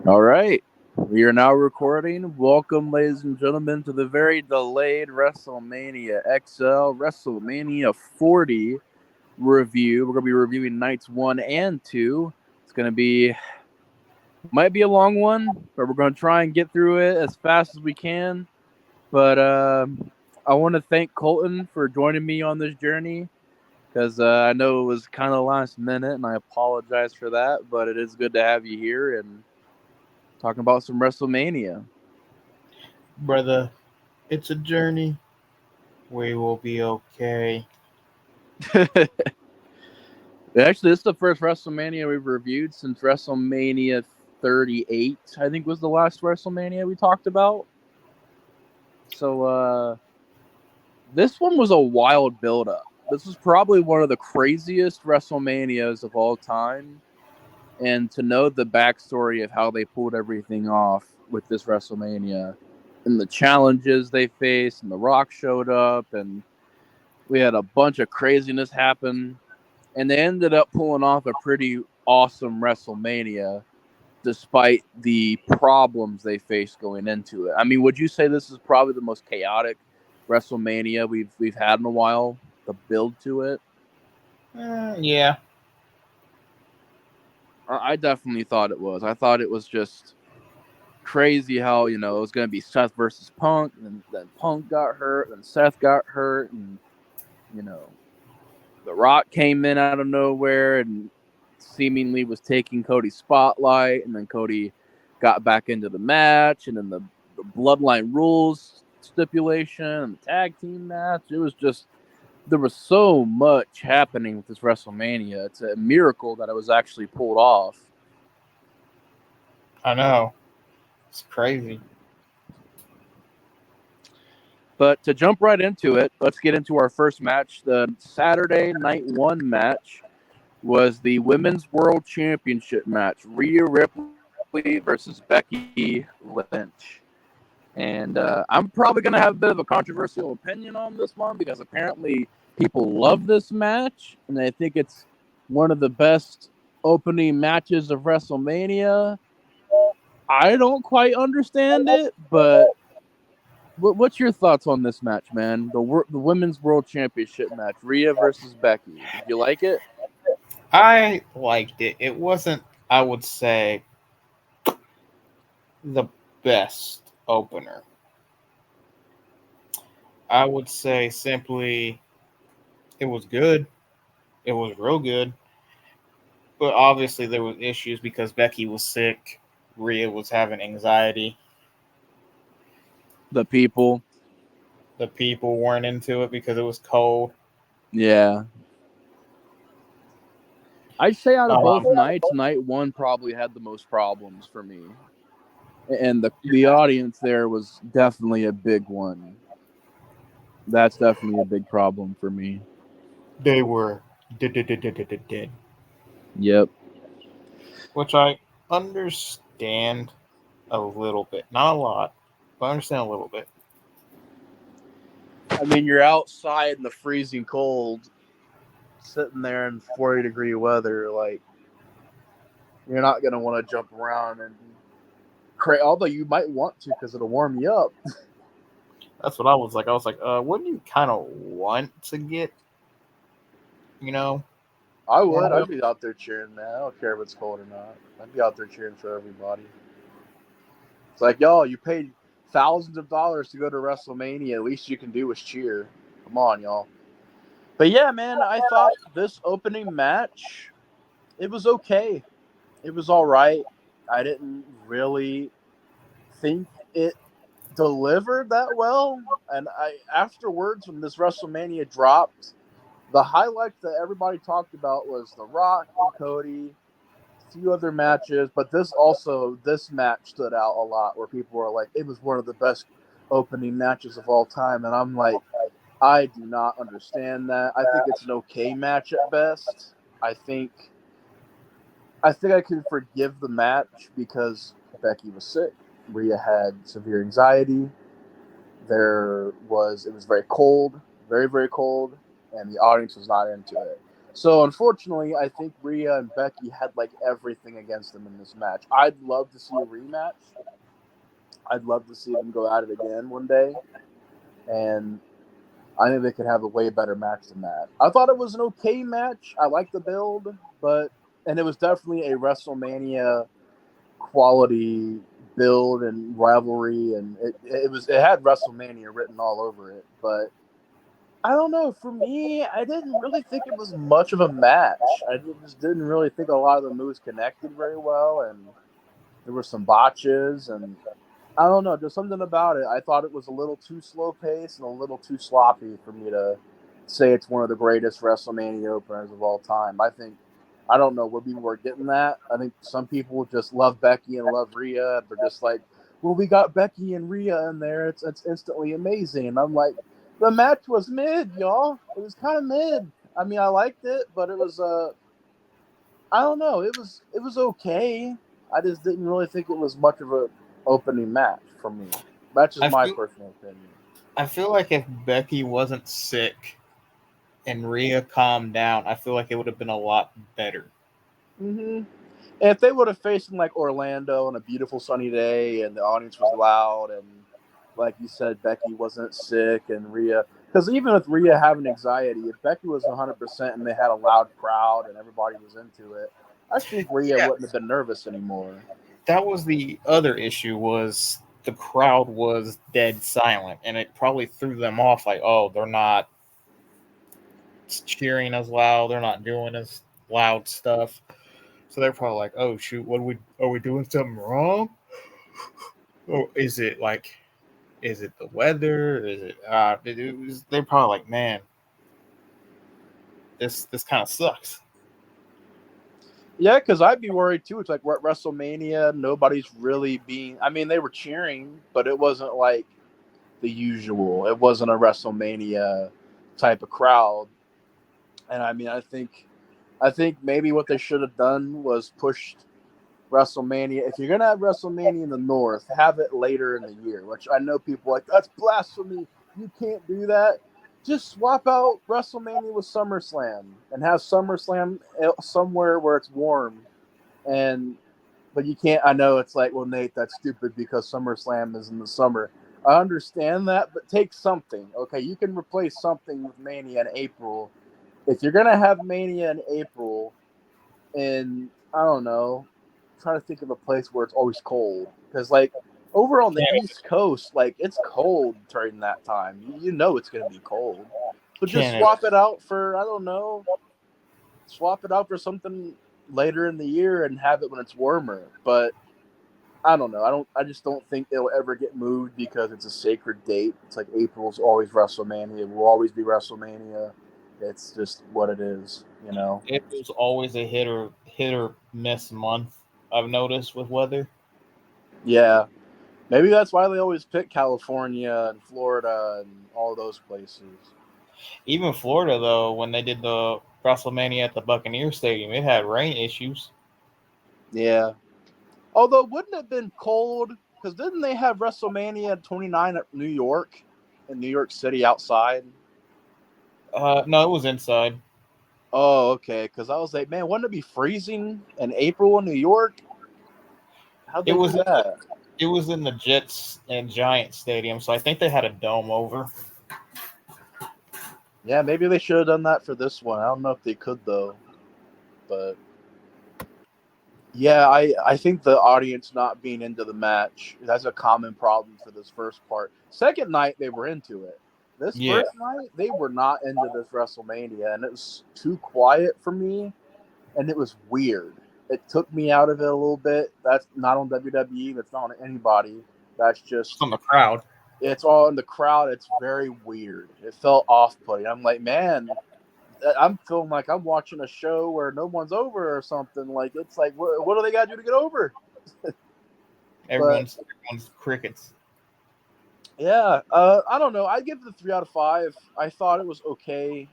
All right. We are now recording. Welcome, ladies and gentlemen, to the very delayed Wrestlemania XL, Wrestlemania 40 review. We're going to be reviewing nights 1 and 2. It's going to be, might be a long one, but we're going to try and get through it as fast as we can. But I want to thank Colton for joining me on this journey because I know it was kind of last minute, and I apologize for that. But it is good to have you here and talking about some WrestleMania. Brother, it's a journey. We will be okay. Actually, this is the first WrestleMania we've reviewed since WrestleMania 38. I think was the last WrestleMania we talked about. So this one was a wild build-up. This was probably one of the craziest WrestleManias of all time. And to know the backstory of how they pulled everything off with this WrestleMania and the challenges they faced, and The Rock showed up, and we had a bunch of craziness happen, and they ended up pulling off a pretty awesome WrestleMania despite the problems they faced going into it. I mean, would you say this is probably the most chaotic WrestleMania we've had in a while? The build to it, Yeah, I definitely thought it was. I thought it was just crazy how it was going to be Seth versus Punk, and then Punk got hurt, and Seth got hurt, and you know The Rock came in out of nowhere and seemingly was taking Cody's spotlight, and then Cody got back into the match, and then the Bloodline Rules stipulation and the tag team match. It was just there was so much happening with this WrestleMania. It's a miracle that it was actually pulled off. I know. It's crazy. But to jump right into it, let's get into our first match. The Saturday Night 1 match was the Women's World Championship match. Rhea Ripley versus Becky Lynch. And I'm probably going to have a bit of a controversial opinion on this one because apparently people love this match and they think it's one of the best opening matches of WrestleMania. I don't quite understand it, but what's your thoughts on this match, man? The Women's World Championship match, Rhea versus Becky. Did you like it? I liked it. It wasn't, I would say, the best opener. I would say simply it was good. It was real good. But obviously there was issues because Becky was sick. Rhea was having anxiety. The people. The people weren't into it because it was cold. Yeah. I'd say out of both Um, nights, night one probably had the most problems for me. And the audience there was definitely a big one. That's definitely a big problem for me. they were dead. Yep. Which I understand a little bit, not a lot, but I understand a little bit. I mean, you're outside in the freezing cold, sitting there in 40-degree weather. Like, you're not going to want to jump around and although you might want to because it'll warm you up. That's what I was like. I was like, wouldn't you kind of want to get, you know, I would. warmed I'd up? be out there cheering, man. I don't care if it's cold or not. I'd be out there cheering for everybody. It's like, yo, you paid thousands of dollars to go to WrestleMania. At least you can do is cheer. Come on, y'all. But yeah, man, I thought this opening match, it was okay. It was all right. I didn't really think it delivered that well. And I afterwards, when this WrestleMania dropped, the highlight that everybody talked about was The Rock and Cody, a few other matches, but this match stood out a lot where people were like, it was one of the best opening matches of all time. And I'm like, I do not understand that. I think it's an okay match at best. I think I can forgive the match because Becky was sick. Rhea had severe anxiety. It was very cold, very, very cold, and the audience was not into it. So unfortunately, I think Rhea and Becky had like everything against them in this match. I'd love to see a rematch. I'd love to see them go at it again one day, and I think they could have a way better match than that. I thought it was an okay match. I liked the build, but and it was definitely a WrestleMania quality build and rivalry, and it had WrestleMania written all over it. But I don't know. For me, I didn't really think it was much of a match. Just didn't really think a lot of the moves connected very well, and there were some botches, and I don't know, just something about it. I thought it was a little too slow paced and a little too sloppy for me to say it's one of the greatest WrestleMania openers of all time. I don't know where people were getting that. I think some people just love Becky and love Rhea. They're just like, well, we got Becky and Rhea in there. It's instantly amazing. And I'm like, the match was mid, y'all. It was kind of mid. I mean, I liked it, but it was I don't know. It was okay. I just didn't really think it was much of a opening match for me. That's just I my feel personal opinion. I feel like if Becky wasn't sick and Rhea calmed down, I feel like it would have been a lot better. And if they would have faced in like Orlando on a beautiful sunny day and the audience was loud and like you said, Becky wasn't sick and Rhea, because even with Rhea having anxiety, if Becky was 100% and they had a loud crowd and everybody was into it, I think Rhea Yeah, wouldn't have been nervous anymore. that was the other issue was the crowd was dead silent and it probably threw them off like, oh, they're not cheering as loud, they're not doing as loud stuff. So they're probably like, "Oh shoot, what are we doing something wrong? Or is it the weather? Is it they're probably like, man, this kind of sucks." Yeah, because I'd be worried too. It's like we're at WrestleMania. Nobody's really being. I mean, they were cheering, but it wasn't like the usual. It wasn't a WrestleMania type of crowd. And I mean, I think maybe what they should have done was pushed WrestleMania. If you're gonna have WrestleMania in the North, have it later in the year. Which I know people are like that's blasphemy. You can't do that. Just swap out WrestleMania with SummerSlam and have SummerSlam somewhere where it's warm and but you can't. I know it's like, well, Nate, that's stupid because SummerSlam is in the summer. I understand that, but take something. Okay, you can replace something with Mania in April. If you're gonna have Mania in April, and I don't know, I'm trying to think of a place where it's always cold because like over on the Canada, East Coast, like it's cold during that time. You know it's gonna be cold. So just Canada. swap it out for I don't know, swap it out for something later in the year and have it when it's warmer. But I don't know. I just don't think it'll ever get moved because it's a sacred date. It's like April's always WrestleMania. It will always be WrestleMania. It's just what it is, you know. It was always a hit or miss month. I've noticed with weather. Yeah. Maybe that's why they always pick California and Florida and all those places. Even Florida though, when they did the WrestleMania at the Buccaneer Stadium, it had rain issues. Yeah. Although wouldn't it have been cold? Because didn't they have WrestleMania 29 at New York, in New York City outside? No, it was inside. Oh, okay. Because I was like, man, wouldn't it be freezing in April in New York? How'd It they was do that? it was in the Jets and Giants stadium, so I think they had a dome over. Yeah, maybe they should have done that for this one. I don't know if they could though, but yeah, I think the audience not being into the match that's a common problem for this first part. Second night they were into it. This Yeah, first night they were not into this WrestleMania, and it was too quiet for me, and it was weird. It took me out of it a little bit. That's not on WWE. That's not on anybody. That's just just on the crowd. it's all in the crowd. It's very weird. It felt off-putting. I'm like, man, I'm feeling like I'm watching a show where no one's over or something. Like it's like, what do they got to do to get over? But Everyone's crickets. yeah, I don't know. I give it a 3 out of 5. I thought it was okay.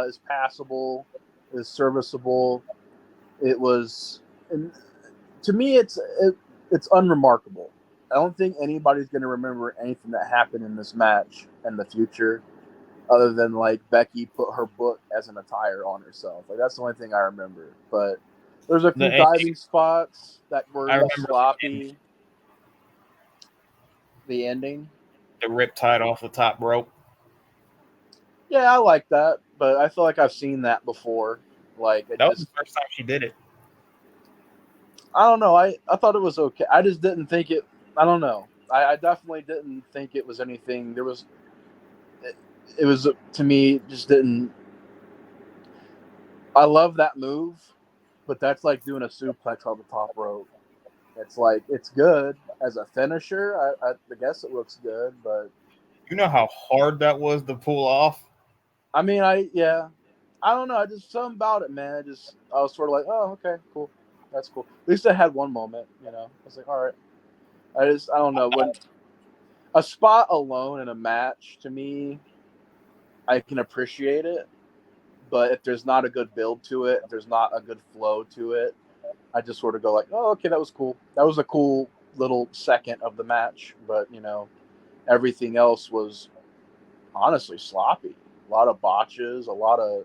It's passable. It's serviceable. It was, and to me, it's unremarkable. I don't think anybody's going to remember anything that happened in this match in the future. other than like Becky put her book as an attire on herself. Like that's the only thing I remember. But there's a The few ending, diving spots that were I a little remember sloppy. The ending, the riptide off the top rope. yeah, I like that, but I feel like I've seen that before. Like it That was the just, first time she did it. I don't know. I thought it was okay. I just didn't think it. I don't know. I definitely didn't think it was anything. There was, it was to me just didn't. I love that move, but that's like doing a suplex on the top rope. It's like it's good as a finisher. I guess it looks good, but You know how hard that was to pull off? I mean, I don't know. I just something about it, man. I was sort of like, oh, okay, cool, that's cool. At least I had one moment, you know. I was like, all right. I don't know when a spot alone in a match to me, I can appreciate it, but if there's not a good build to it, if there's not a good flow to it, I just sort of go like, oh, okay, that was cool. That was a cool little second of the match, but everything else was honestly sloppy. A lot of botches, a lot of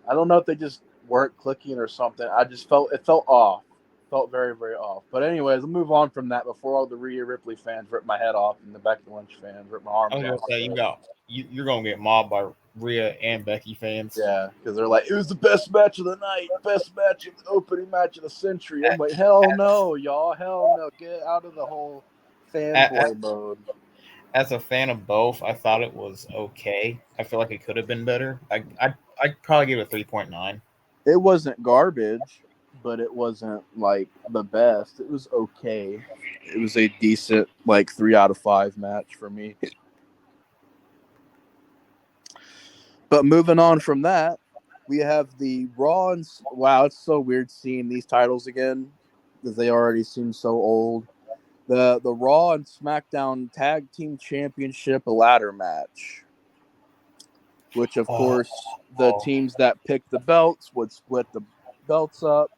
I don't know if they just weren't clicking or something. I just felt off. Felt very, very off. But anyways, we'll move on from that before all the Rhea Ripley fans rip my head off and the Becky Lynch fans rip my I arms was gonna off. say you're gonna get mobbed by Rhea and Becky fans. Yeah, because they're like, it was the best match of the night, best match of the opening match of the century. I'm like, hell no, y'all, hell no, get out of the whole As, fanboy mode. as a fan of both, I thought it was okay. I feel like it could have been better. I'd probably give it a 3.9. It wasn't garbage, but it wasn't like the best. It was okay. It was a decent like 3 out of 5 match for me. But moving on from that, we have the Raw and wow, it's so weird seeing these titles again because they already seem so old. The Raw and SmackDown Tag Team Championship ladder match, which of Oh, course the teams that picked the belts would split the belts up,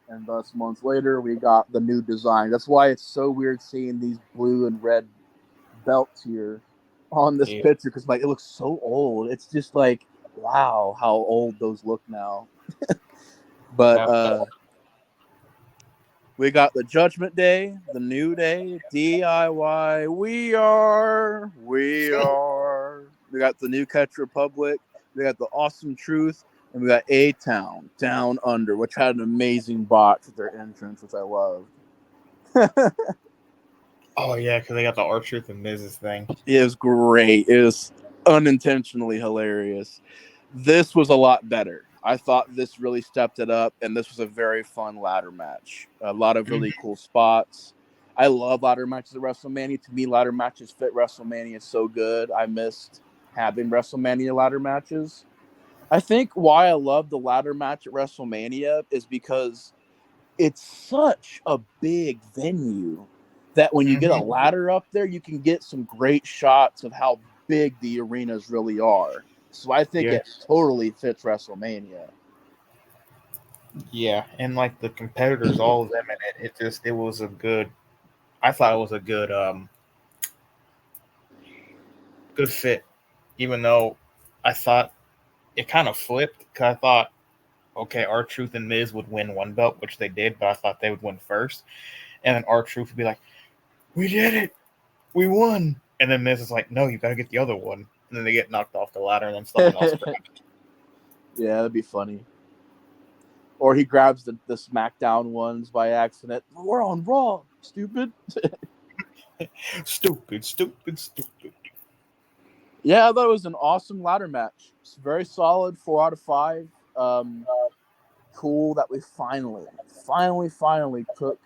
and thus months later we got the new design. That's why it's so weird seeing these blue and red belts here on this yeah. picture because like it looks so old. It's just like wow how old those look now. But That we got the Judgment Day, the New Day, DIY. We are. We got the New Catch Republic. We got the Awesome Truth, and we got A Town Down Under, which had an amazing botch at their entrance, which I loved. oh yeah, because they got the R-Truth and Miz's thing. It was great. It was unintentionally hilarious. This was a lot better. I thought this really stepped it up, and this was a very fun ladder match. A lot of really cool spots. I love ladder matches at WrestleMania. To me, ladder matches fit WrestleMania so good. I missed having WrestleMania ladder matches. I think why I love the ladder match at WrestleMania is because it's such a big venue that when you get a Mm-hmm. ladder up there, you can get some great shots of how big the arenas really are. So I think Yeah, it totally fits WrestleMania. yeah, and like the competitors, all of them in it. It was a good. I thought it was a good fit, even though I thought it kind of flipped because I thought, okay, R-Truth and Miz would win one belt, which they did, but I thought they would win first, and then R-Truth would be like, "We did it, we won," and then Miz is like, "No, you got to get the other one," and then they get knocked off the ladder, and then someone else grabs it. Yeah, that'd be funny. Or he grabs the SmackDown ones by accident. We're on Raw, stupid. Stupid, stupid, stupid. Yeah, I thought it was an awesome ladder match. It's very solid, 4 out of 5. Cool that we finally took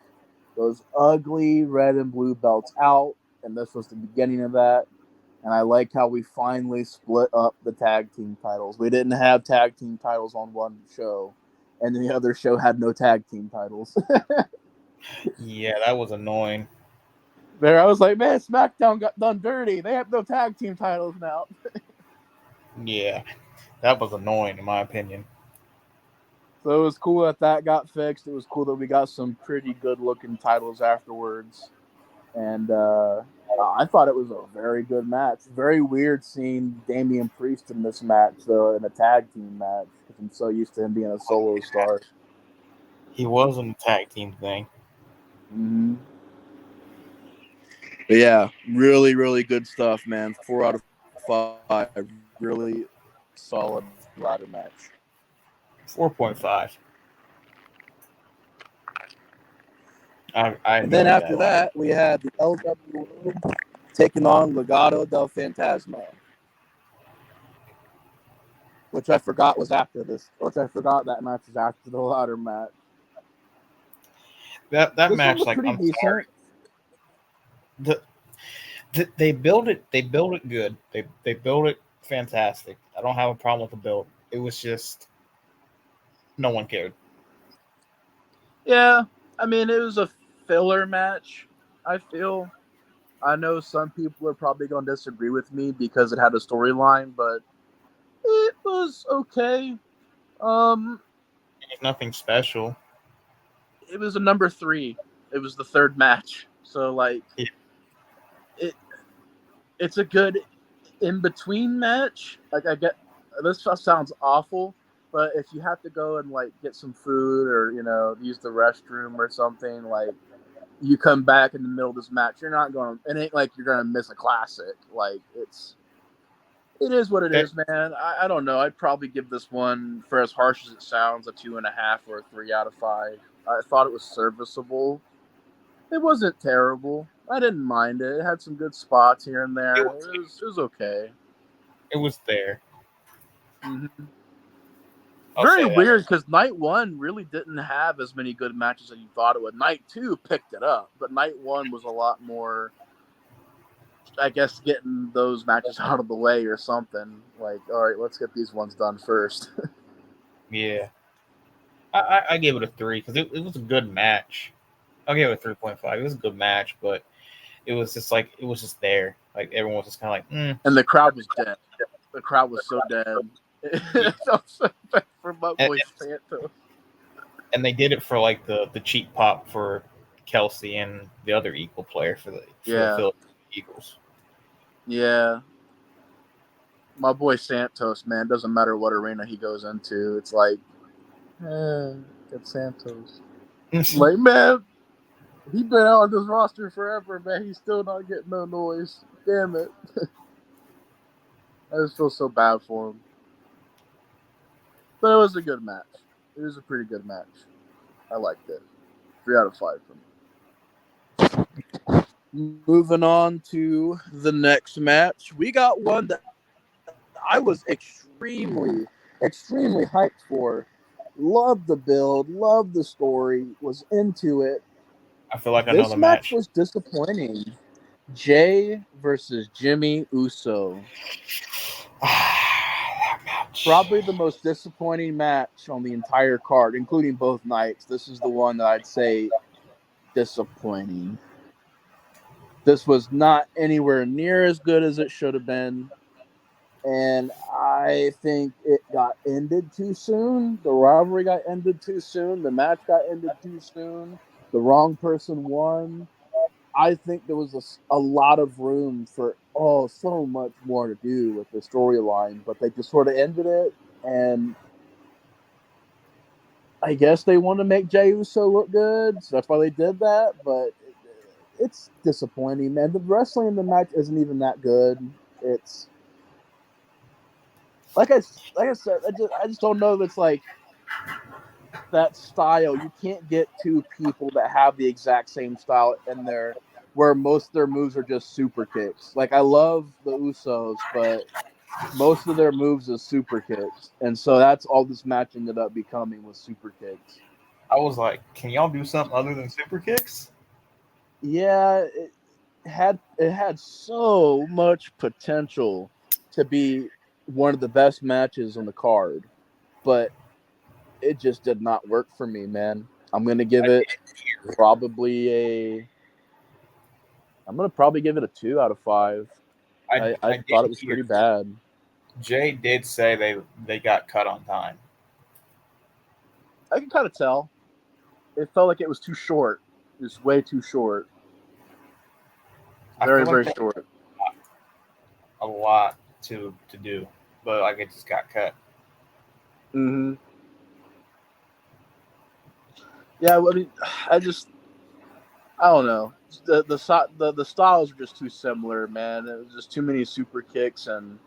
those ugly red and blue belts out, and this was the beginning of that. And I like how we finally split up the tag team titles. We didn't have tag team titles on one show, and the other show had no tag team titles. Yeah, that was annoying. There, I was like, man, SmackDown got done dirty. They have no tag team titles now. Yeah, that was annoying in my opinion. So it was cool that that got fixed. It was cool that we got some pretty good looking titles afterwards. And I thought it was a very good match. Very weird seeing Damian Priest in this match, though, in a tag team match, because I'm so used to him being a solo star. He was in the tag team thing. Mm-hmm. But yeah, really, really good stuff, man. 4 out of 5. Really solid ladder match. 4.5. I And then enjoyed after that. that, we had the LWO taking on Legado del Fantasma, which I forgot was after this. Which I forgot that match was after the ladder match. That This one match, was like, pretty I'm decent. sorry. They build it. They build it good. They build it fantastic. I don't have a problem with the build. It was just no one cared. Yeah, I mean, it was a filler match, I feel. I know some people are probably going to disagree with me because it had a storyline, but it was okay. It was nothing special. It was a number 3. It was the third match. So, like, Yeah. it it's a good in-between match. Like, I get, this sounds awful, but if you have to go and, like, get some food or, use the restroom or something, like, you come back in the middle of this match, you're not going to, it ain't like you're going to miss a classic. Like, it is what it That is, man. I don't know. I'd probably give this one, for as harsh as it sounds, a 2.5 or a 3 out of 5. I thought it was serviceable. It wasn't terrible. I didn't mind it. It had some good spots here and it there. was It was okay. it was there. Mm-hmm. I'll Very say that. weird because night 1 really didn't have as many good matches as you thought it would. Night 2 picked it up, but night 1 was a lot more, I guess, getting those matches out of the way or something. Like, all right, let's get these ones done first. Yeah, I gave it a 3 because it was a good match. I'll give it a 3.5. It was a good match, but it was just like it was just there. Like everyone was just kind of like, And the crowd was dead. The crowd was so dead. yeah. It felt so bad for my and, boy Santos. and they did it for like the cheap pop for Kelsey and the other Eagle player for the Yeah, Philadelphia Eagles. yeah. My boy Santos, man, doesn't matter what arena he goes into. It's like, it's Santos. I'm like, man, he been out on this roster forever, man. He's still not getting no noise. Damn it. I just feel so bad for him. But it was a good match. It was a pretty good match. I liked it. 3 out of 5 for me. Moving on to the next match. We got one that I was extremely, extremely hyped for. Loved the build, loved the story, was into it. I feel like I know This the match match. was disappointing. Jay versus Jimmy Uso. That match. Probably the most disappointing match on the entire card, including both nights. This is the one that I'd say disappointing. This was not anywhere near as good as it should have been. And I think it got ended too soon. The rivalry got ended too soon. The match got ended too soon. The wrong person won. I think there was a lot of room for so much more to do with the storyline, but they just sort of ended it. And I guess they want to make Jey Uso look good, so that's why they did that. But it's disappointing, man. The wrestling in the match isn't even that good. It's like I said, I just don't know if it's like that style. You can't get two people that have the exact same style in there where most of their moves are just super kicks. Like, I love the Usos, but most of their moves is super kicks. And so that's all this match ended up becoming, was super kicks. I was like, can y'all do something other than super kicks? Yeah, it had so much potential to be one of the best matches on the card, but it just did not work for me, man. I'm gonna give it probably a. I'm gonna probably give it a 2 out of 5. I I did thought it was hear pretty bad. Jay did say they got cut on time. I can kind of tell. It felt like it was too short. It was way too short. I Very, feel like very that's short. a lot to do, but like it just got cut. Mm-hmm. Yeah, I mean, I just, I don't know. The styles are just too similar, man. It was just too many super kicks, and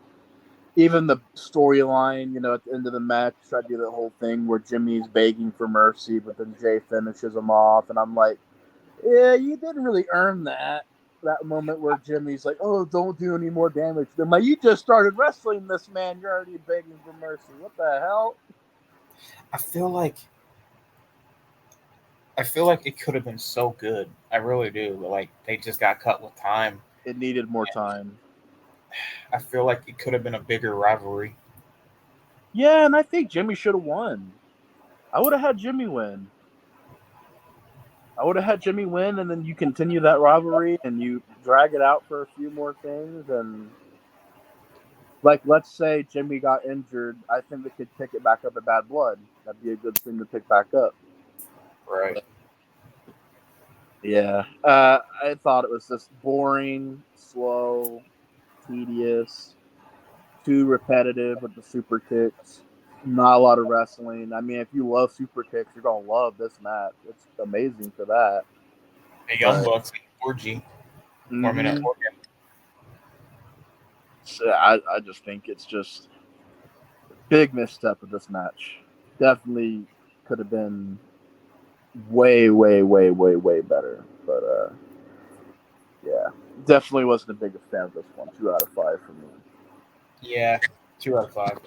even the storyline. At the end of the match, tried to do the whole thing where Jimmy's begging for mercy, but then Jay finishes him off, and I'm like, yeah, you didn't really earn that. That moment where Jimmy's like, "Oh, don't do any more damage." Then, like, you just started wrestling this man. You're already begging for mercy. What the hell? I feel like it could have been so good. I really do, but like they just got cut with time. It needed more time. I feel like it could have been a bigger rivalry. Yeah, and I think Jimmy should have won. I would have had Jimmy win. I would have had Jimmy win, and then you continue that rivalry and you drag it out for a few more things. And, like, let's say Jimmy got injured. I think they could pick it back up at Bad Blood. That'd be a good thing to pick back up. Right. But, yeah. I thought it was just boring, slow, tedious, too repetitive with the super kicks. Not a lot of wrestling. I mean, if you love super kicks, you're gonna love this match. It's amazing for that. The Young But Bucks 4G 4 minute mm-hmm. organ. So I just think it's just a big misstep of this match. Definitely could have been way, way, way, way, way better. But yeah, definitely wasn't a big fan of this one. 2 out of 5 for me. Yeah, 2 out of 5.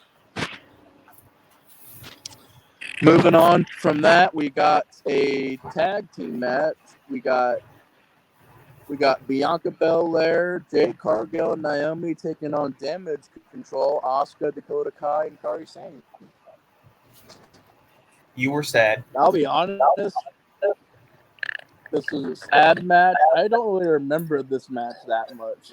Moving on from that, we got a tag team match. We got Bianca Belair, Jade Cargill, and Naomi taking on Damage Control, Asuka, Dakota Kai, and Kairi Sane. You were sad. I'll be honest, this was a sad match. I don't really remember this match that much.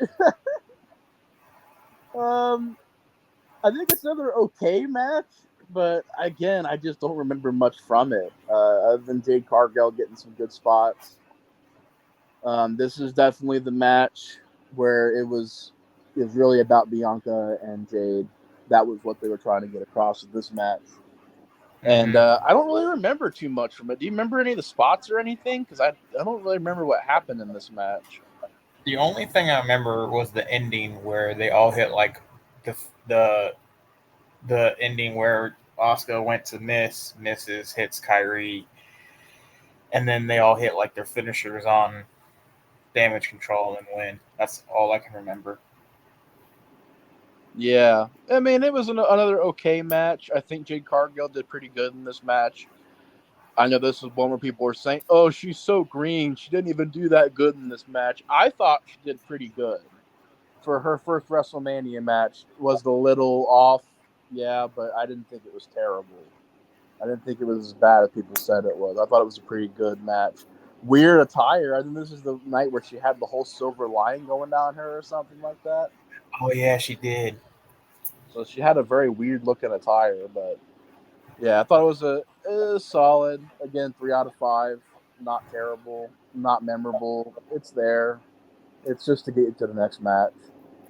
I think it's another okay match, but again, I just don't remember much from it. Other than Jade Cargill getting some good spots. This is definitely the match where it was really about Bianca and Jade. That was what they were trying to get across with this match. And Hmm. I don't really remember too much from it. Do you remember any of the spots or anything? Because I don't really remember what happened in this match. The only thing I remember was the ending where they all hit like the the the ending where Oscar went to misses, hits Kyrie, and then they all hit like their finishers on damage control and win. That's all I can remember. Yeah, I mean, it was another okay match. I think Jade Cargill did pretty good in this match. I know this is one where people were saying, "Oh, she's so green. She didn't even do that good in this match." I thought she did pretty good for her first WrestleMania match. Was a little off, yeah, but I didn't think it was terrible. I didn't think it was as bad as people said it was. I thought it was a pretty good match. Weird attire. I think this is the night where she had the whole silver line going down her or something like that. Oh yeah, she did. So she had a very weird looking attire, but yeah, I thought it was solid. Again, 3 out of 5. Not terrible, not memorable. It's there. It's just to get you to the next match.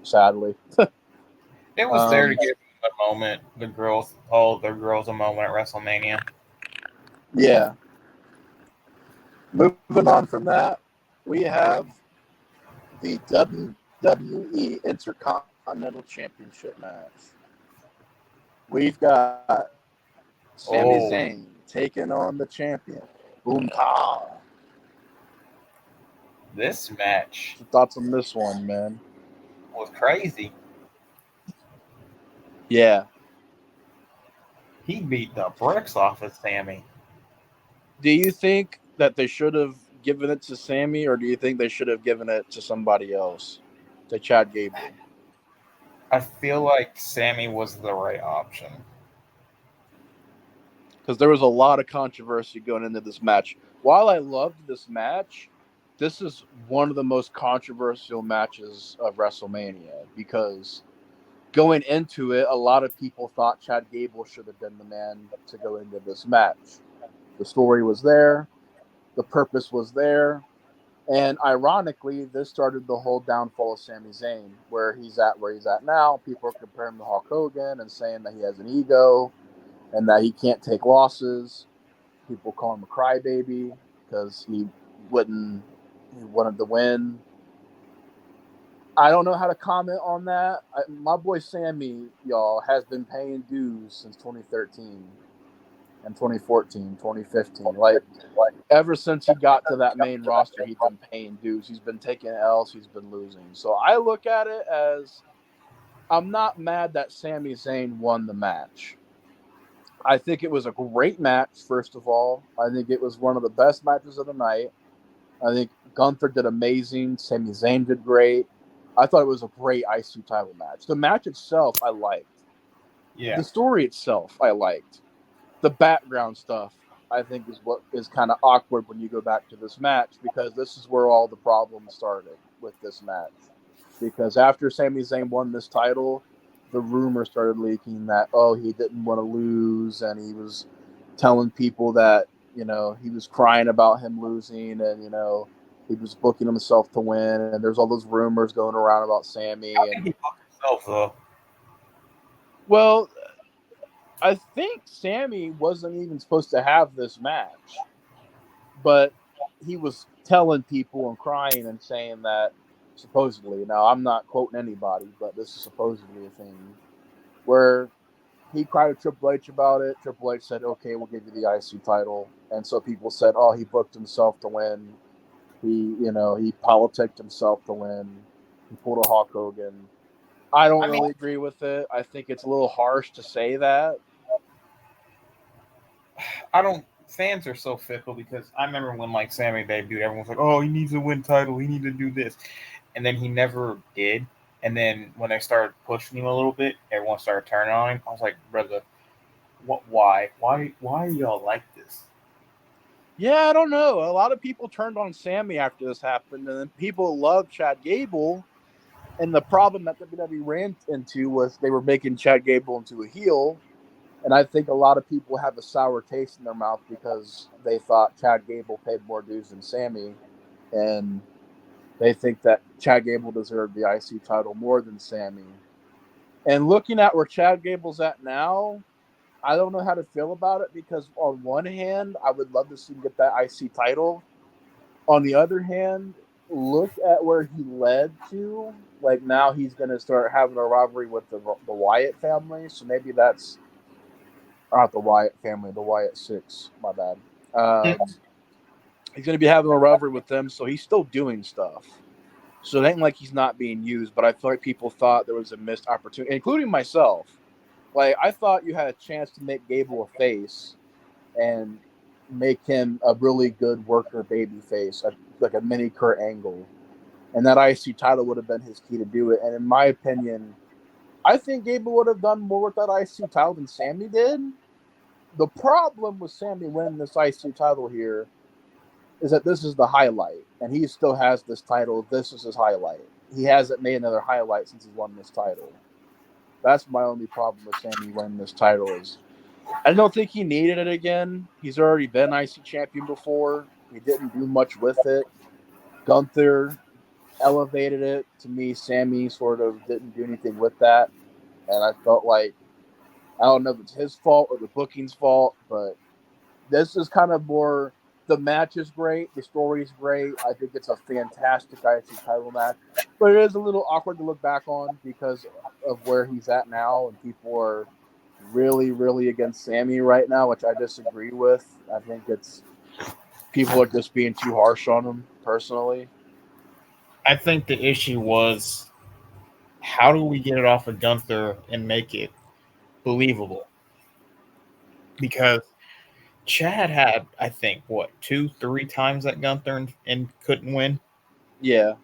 Sadly, It was there to um, give the moment, the girls, all the girls, a moment at WrestleMania. yeah. Moving on from that, we have the WWE Intercontinental Championship match. We've got Sami Oh, Zayn taking on the champion, Boom Ka. this match What's your thoughts on this one, man? was crazy. Yeah. He beat the bricks off of Sammy. Do you think that they should have given it to Sammy, or do you think they should have given it to somebody else, to Chad Gable? I feel like Sammy was the right option. Because there was a lot of controversy going into this match. While I loved this match, this is one of the most controversial matches of WrestleMania because going into it, a lot of people thought Chad Gable should have been the man to go into this match. The story was there, the purpose was there, And ironically, this started the whole downfall of Sami Zayn, where he's at now. People are comparing him to Hulk Hogan and saying that he has an ego and that he can't take losses. People call him a crybaby because he wanted to win. I don't know how to comment on that. My boy Sammy, y'all, has been paying dues since 2013 and 2014, 2015. Like, ever since he got to that main roster, he's been paying dues. He's been taking L's. He's been losing. So I look at it as I'm not mad that Sami Zayn won the match. I think it was a great match, first of all. I think it was one of the best matches of the night. I think Gunther did amazing. Sami Zayn did great. I thought it was a great IC title match. The match itself, I liked. Yeah. The story itself, I liked. The background stuff, I think, is what is kind of awkward when you go back to this match, because this is where all the problems started with this match. Because after Sami Zayn won this title, the rumor started leaking that, oh, he didn't want to lose, and he was telling people that, he was crying about him losing, and, he was booking himself to win, and there's all those rumors going around about Sami. I think And he fucked himself though. well, I think Sami wasn't even supposed to have this match, but he was telling people and crying and saying that, supposedly. Now, I'm not quoting anybody, but this is supposedly a thing where he cried to Triple H about it. Triple H said, "Okay, we'll give you the IC title." And so people said, "Oh, he booked himself to win. He politicked himself to win. He pulled a Hulk Hogan." I don't really agree with it. I think it's a little harsh to say that. I don't. Fans are so fickle because I remember when like Sammy debuted, everyone's like, "Oh, he needs to win title. He needs to do this," and then he never did. And then when they started pushing him a little bit, everyone started turning on him. I was like, "Brother, what? Why? Why are y'all like this?" Yeah, I don't know. A lot of people turned on Sammy after this happened, and then people loved Chad Gable. And the problem that WWE ran into was they were making Chad Gable into a heel. And I think a lot of people have a sour taste in their mouth because they thought Chad Gable paid more dues than Sammy. And they think that Chad Gable deserved the IC title more than Sammy. And looking at where Chad Gable's at now, I don't know how to feel about it, because on one hand, I would love to see him get that IC title. On the other hand, look at where he led to. Like, now he's going to start having a rivalry with the Wyatt family. So maybe that's not the Wyatt family, the Wyatt Six. My bad. He's going to be having a rivalry with them. So he's still doing stuff. So it ain't like he's not being used. But I feel like people thought there was a missed opportunity, including myself. Like, I thought you had a chance to make Gable a face and make him a really good worker baby face, like a mini Kurt Angle. And that IC title would have been his key to do it. And in my opinion, I think Gable would have done more with that IC title than Sammy did. The problem with Sammy winning this IC title here is that this is the highlight, and he still has this title. This is his highlight. He hasn't made another highlight since he won this title. That's my only problem with Sammy winning this title. Is I don't think he needed it again. He's already been IC champion before. He didn't do much with it. Gunther elevated it. To me, Sammy sort of didn't do anything with that. And I felt like, I don't know if it's his fault or the booking's fault, but this is kind of more, the match is great. The story is great. I think it's a fantastic IC title match. But it is a little awkward to look back on because of where he's at now. And people are really, really against Sammy right now, which I disagree with. I think people are just being too harsh on him, personally. I think the issue was how do we get it off of Gunther and make it believable? Because Chad had, I think, what, two, three times that Gunther and couldn't win. Yeah.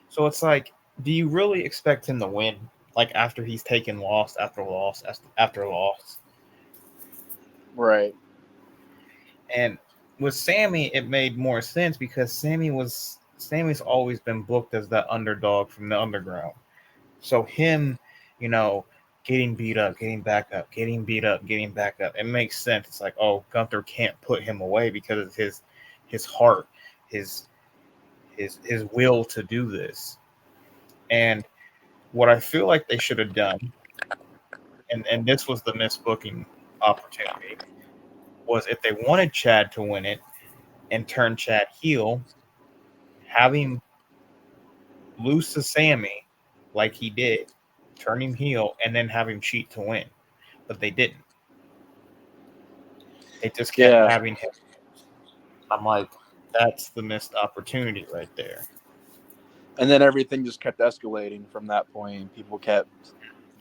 So it's like, do you really expect him to win? Like after he's taken loss after loss after loss. Right. And with Sammy, it made more sense because Sammy's always been booked as that underdog from the underground. So him, you know, getting beat up, getting back up, getting beat up, getting back up, it makes sense. It's like, oh, Gunther can't put him away because of his heart, his his will to do this. And what I feel like they should have done, and this was the missed booking opportunity, was if they wanted Chad to win it and turn Chad heel, have him lose to Sammy like he did, turn him heel, and then have him cheat to win. But they didn't. They just kept Yeah. having him. I'm like, that's the missed opportunity right there. And then everything just kept escalating from that point. People kept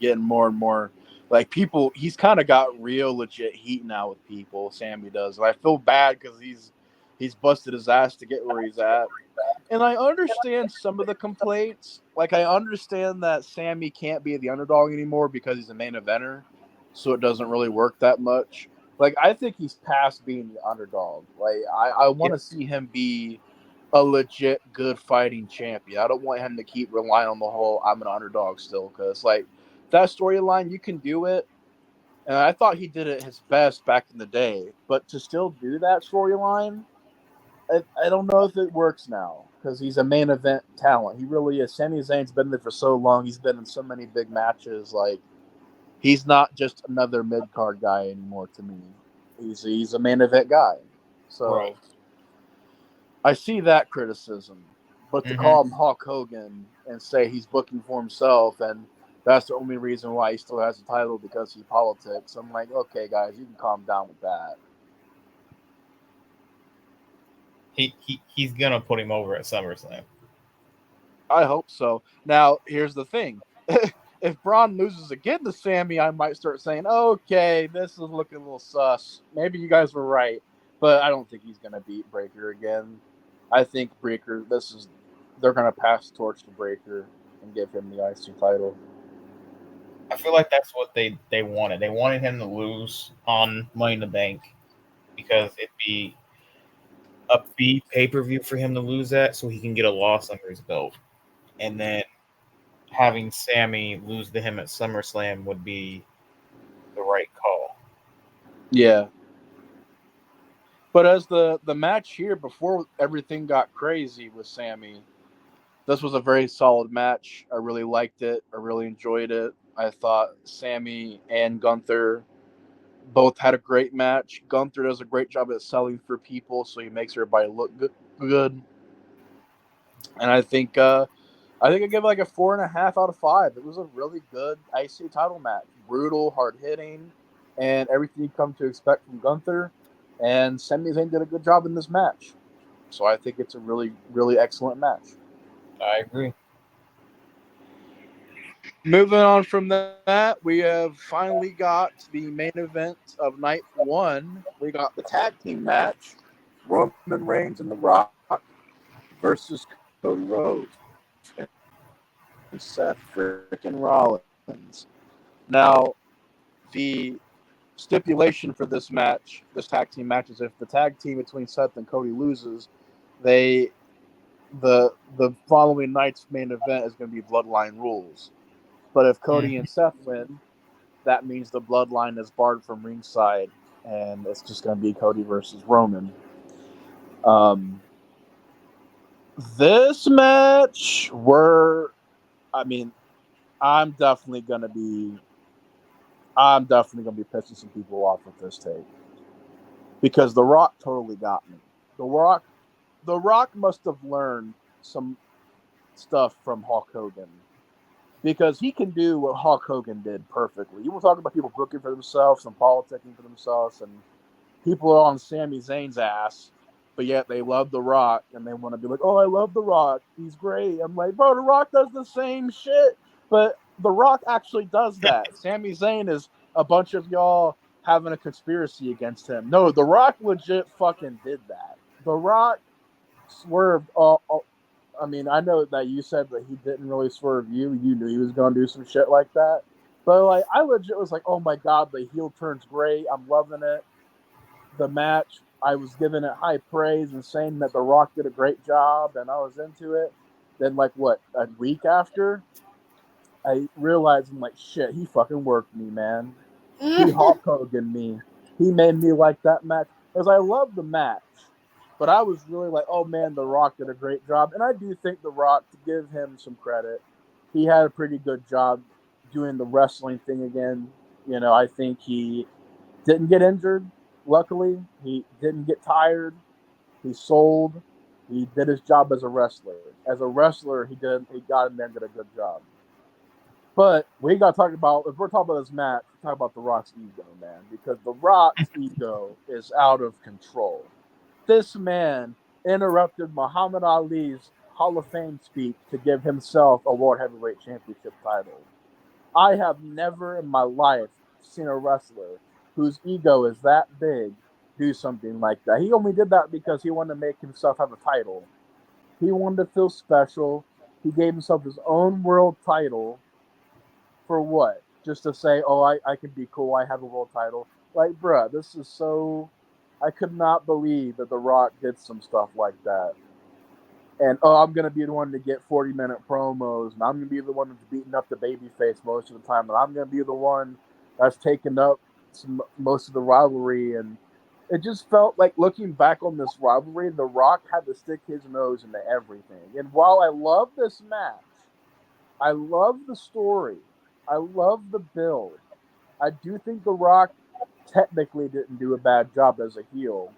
getting more and more like people. He's kind of got real legit heat now with people. Sammy does. And I feel bad because he's busted his ass to get where he's at. And I understand some of the complaints. Like I understand that Sammy can't be the underdog anymore because he's a main eventer, so it doesn't really work that much. Like I think he's past being the underdog. Like I want to see him be a legit good fighting champion. I don't want him to keep relying on the whole I'm an underdog still, because like that storyline you can do it, and I thought he did it his best back in the day. But to still do that storyline, I don't know if it works now because he's a main event talent. He really is. Sami Zayn's been there for so long. He's been in so many big matches. Like he's not just another mid card guy anymore to me. He's a main event guy. So Right. I see that criticism. But to Mm-hmm. call him Hulk Hogan and say he's booking for himself and that's the only reason why he still has the title because he politics, I'm like, okay, guys, you can calm down with that. He's gonna put him over at SummerSlam. I hope so. Now, here's the thing. If Braun loses again to Sammy, I might start saying, okay, this is looking a little sus. Maybe you guys were right. But I don't think he's going to beat Breaker again. I think Breaker, they're going to pass the torch to Breaker and give him the IC title. I feel like that's what they wanted. They wanted him to lose on Money in the Bank because it'd be a B pay-per-view for him to lose at, so he can get a loss under his belt. And then having Sammy lose to him at SummerSlam would be the right call. Yeah. But as the match here, before everything got crazy with Sammy, this was a very solid match. I really liked it. I really enjoyed it. I thought Sammy and Gunther both had a great match. Gunther does a great job at selling for people, so he makes everybody look good. And I give it like a 4.5 out of 5. It was a really good IC title match. Brutal, hard hitting, and everything you come to expect from Gunther. And Sami Zayn did a good job in this match. So I think it's a really, really excellent match. I agree. Moving on from that, we have finally got the main event of night one. We got the tag team match. Roman Reigns and The Rock versus Cody Rhodes and Seth freaking Rollins. Now, the stipulation for this match, this tag team match, is if the tag team between Seth and Cody loses, the following night's main event is going to be Bloodline Rules. But if Cody and Seth win, that means the Bloodline is barred from ringside, and it's just going to be Cody versus Roman. This match, I'm definitely going to be pissing some people off with this take because The Rock totally got me. The Rock must have learned some stuff from Hulk Hogan because he can do what Hulk Hogan did perfectly. You were talking about people booking for themselves and politicking for themselves, and people are on Sami Zayn's ass, but yet they love The Rock and they want to be like, oh, I love The Rock. He's great. I'm like, bro, The Rock does the same shit, but The Rock actually does that. Sami Zayn is a bunch of y'all having a conspiracy against him. No, The Rock legit fucking did that. The Rock swerved I mean, I know that you said that he didn't really swerve you. You knew he was going to do some shit like that. But, like, I legit was like, oh, my God, the heel turn's great. I'm loving it. The match, I was giving it high praise and saying that The Rock did a great job, and I was into it. Then, like, a week after, I realized, I'm like, shit, he fucking worked me, man. He Hulk Hogan me. He made me like that match. Because I love the match. But I was really like, oh man, The Rock did a great job. And I do think The Rock, to give him some credit, he had a pretty good job doing the wrestling thing again. You know, I think he didn't get injured, luckily. He didn't get tired. He sold. He did his job as a wrestler. As a wrestler, he got in there and did a good job. But we got to talk about, if we're talking about this match, talk about The Rock's ego, man, because The Rock's ego is out of control. This man interrupted Muhammad Ali's Hall of Fame speech to give himself a World Heavyweight Championship title. I have never in my life seen a wrestler whose ego is that big do something like that. He only did that because he wanted to make himself have a title. He wanted to feel special. He gave himself his own world title for what? Just to say, oh, I can be cool. I have a world title. Like, bruh, this is so. I could not believe that The Rock did some stuff like that. And, oh, I'm going to be the one to get 40-minute promos, and I'm going to be the one that's beating up the babyface most of the time, and I'm going to be the one that's taking up most of the rivalry. And it just felt like, looking back on this rivalry, The Rock had to stick his nose into everything. And while I love this match, I love the story, I love the build, I do think The Rock technically didn't do a bad job as a heel.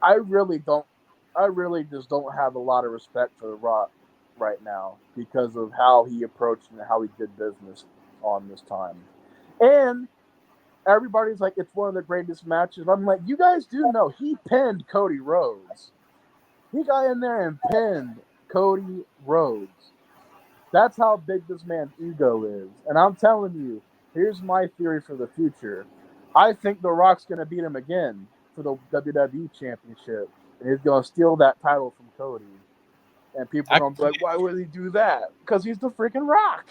I really don't. I really just don't have a lot of respect for The Rock right now because of how he approached and how he did business on this time. And everybody's like, it's one of the greatest matches. And I'm like, you guys do know he pinned Cody Rhodes. He got in there and pinned Cody Rhodes. That's how big this man's ego is. And I'm telling you, here's my theory for the future. I think The Rock's going to beat him again for the WWE Championship. And he's going to steal that title from Cody. And people are going to be like, why would he do that? Because he's the freaking Rock.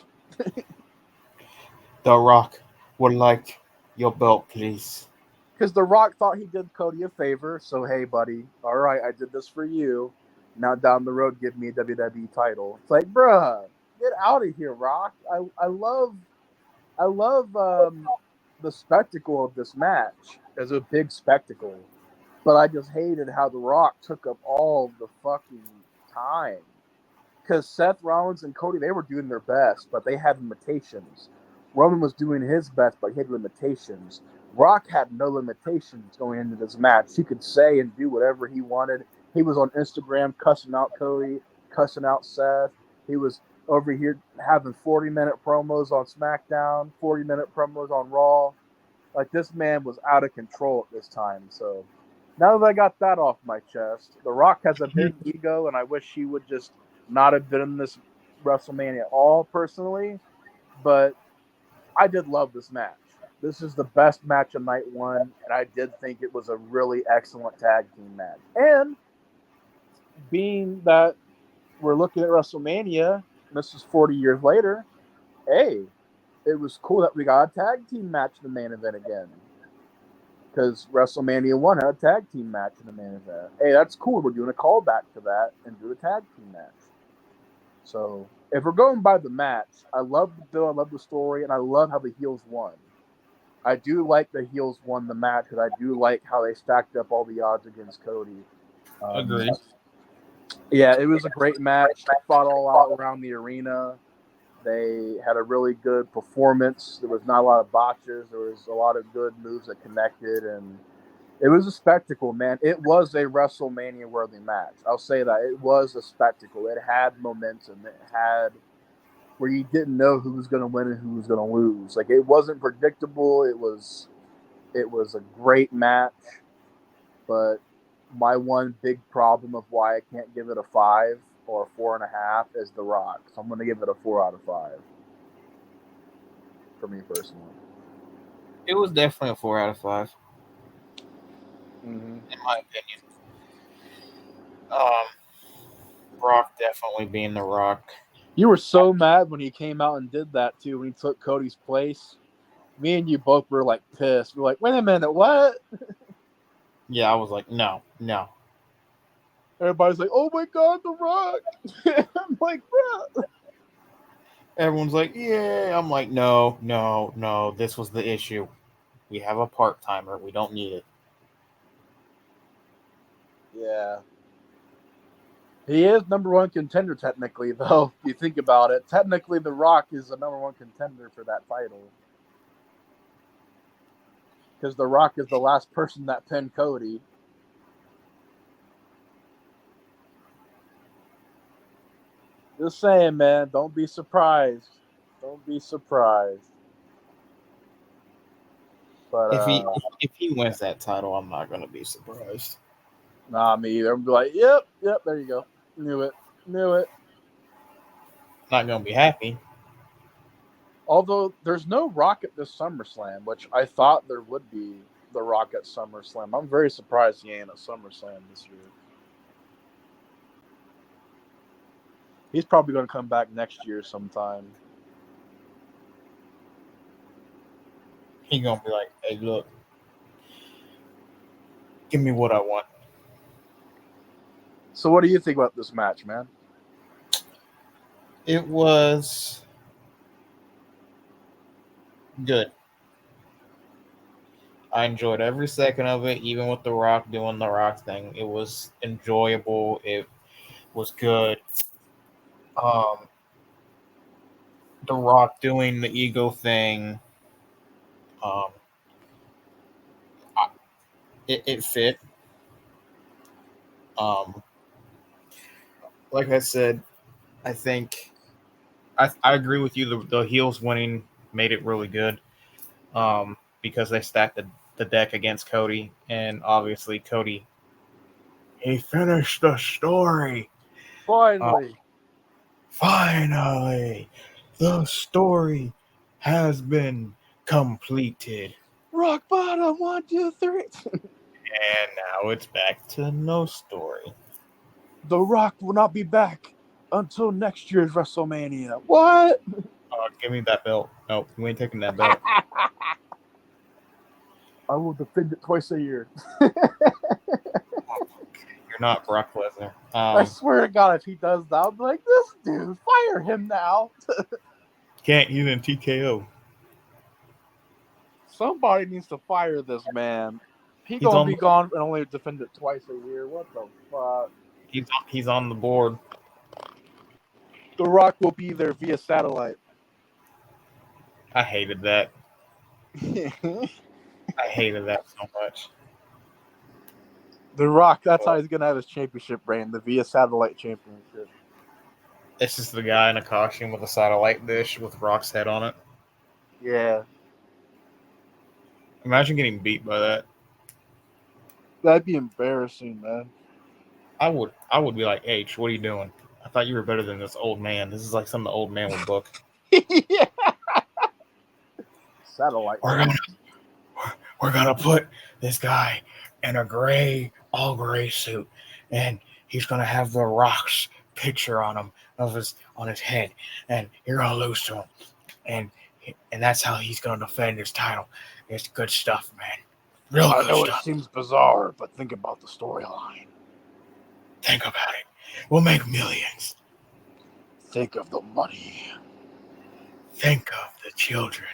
The Rock would like your belt, please. Because The Rock thought he did Cody a favor. So, hey, buddy, all right, I did this for you. Now down the road, give me a WWE title. It's like, bruh, get out of here, Rock. I love the spectacle of this match. It's a big spectacle. But I just hated how The Rock took up all the fucking time. Because Seth Rollins and Cody, they were doing their best, but they had limitations. Roman was doing his best, but he had limitations. Rock had no limitations going into this match. He could say and do whatever he wanted. He was on Instagram cussing out Cody, cussing out Seth. He was over here having 40-minute promos on SmackDown, 40-minute promos on Raw. Like, this man was out of control at this time. So now that I got that off my chest, The Rock has a big ego, and I wish he would just not have been in this WrestleMania at all, personally. But I did love this match. This is the best match of night one, and I did think it was a really excellent tag team match. And being that we're looking at WrestleMania, and this is 40 years later, hey, it was cool that we got a tag team match in the main event again. Because WrestleMania 1 had a tag team match in the main event. Hey, that's cool. We're doing a callback to that and do a tag team match. So, if we're going by the match, I love the bill, I love the story, and I love how the heels won. I do like the heels won the match, because I do like how they stacked up all the odds against Cody. Agreed. Yeah, it was a great match. They fought all out around the arena. They had a really good performance. There was not a lot of botches. There was a lot of good moves that connected, and it was a spectacle, man. It was a WrestleMania-worthy match. I'll say that. It was a spectacle. It had momentum. It had where you didn't know who was going to win and who was going to lose. Like, it wasn't predictable. It was a great match, but my one big problem of why I can't give it a 5 or a 4.5 is The Rock. So I'm going to give it a 4 out of 5 for me personally. It was definitely a 4 out of 5, Mm-hmm. in my opinion. Rock definitely being The Rock. You were so mad when he came out and did that too, when he took Cody's place. Me and you both were like pissed. We're like, wait a minute, what? Yeah, I was like, no. Everybody's like, oh my God, The Rock. I'm like, bro. Everyone's like, yeah. I'm like, no. This was the issue. We have a part-timer. We don't need it. Yeah. He is number one contender technically, though. If you think about it, technically, The Rock is the number one contender for that title because The Rock is the last person that pinned Cody. Just saying, man. Don't be surprised. Don't be surprised. But If he wins that title, I'm not gonna be surprised. nah, me either. I'm be like, yep, there you go. Knew it. Not gonna be happy. Although there's no Rock at this SummerSlam, which I thought there would be the Rock at SummerSlam. I'm very surprised he ain't at SummerSlam this year. He's probably going to come back next year sometime. He gonna be like, "Hey, look, give me what I want." So what do you think about this match, man? It was good. I enjoyed every second of it, even with The Rock doing the Rock thing. It was enjoyable. It was good. Um, The Rock doing the ego thing. Um, it fit. Um, like I said, I think I agree with you. The heels winning made it really good. Because they stacked the deck against Cody, and obviously Cody, he finished the story. Finally. Finally, the story has been completed. Rock bottom, 1, 2, 3. And now it's back to no story. The Rock will not be back until next year's WrestleMania. What? Give me that belt. No, you ain't taking that belt. I will defend it twice a year. You're not Brock Lesnar. I swear to God, if he does that, I'll be like, this dude, fire him now. Can't even TKO. Somebody needs to fire this man. He's He's gonna on. be gone and only defend it twice a year. What the fuck? He's on the board. The Rock will be there via satellite. I hated that. I hated that so much. The Rock, that's how he's gonna have his championship reign, the via satellite championship. It's just the guy in a costume with a satellite dish with Rock's head on it. Yeah. Imagine getting beat by that. That'd be embarrassing, man. I would be like, H, what are you doing? I thought you were better than this old man. This is like something the old man would book. Yeah. Satellite. We're gonna put this guy in a all gray suit, and he's gonna have the Rock's picture on him on his head, and you're gonna lose to him, and that's how he's gonna defend his title. It's good stuff, man. Real I good know stuff. it seems bizarre, but think about the storyline. Think about it. We'll make millions. Think of the money. Think of the children.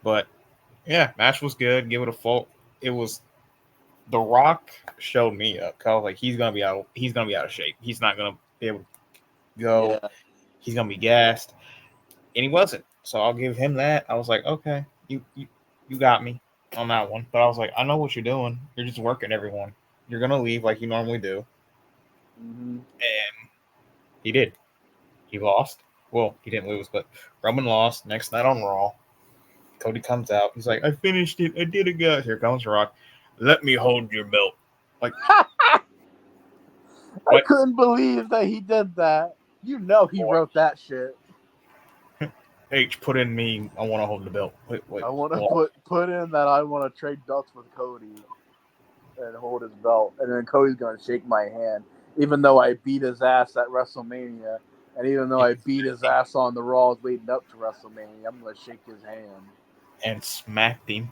But yeah, match was good. Give it a full. It was. The Rock showed me up. I was like, he's gonna be out. He's gonna be out of shape. He's not gonna be able to go. Yeah. He's gonna be gassed, and he wasn't. So I'll give him that. I was like, okay, you got me on that one. But I was like, I know what you're doing. You're just working everyone. You're gonna leave like you normally do. Mm-hmm. And he did. He lost. Well, he didn't lose, but Roman lost. Next night on Raw, Cody comes out. He's like, I finished it. I did it, guys. Here comes Rock. Let me hold your belt. Like, I couldn't believe that he did that. You know he wrote that shit. H, put in me. I want to hold the belt. Wait. I want to put in that I want to trade belts with Cody and hold his belt, and then Cody's gonna shake my hand, even though I beat his ass at WrestleMania, and even though I beat his ass on the Raws leading up to WrestleMania, I'm gonna shake his hand. And smacked him.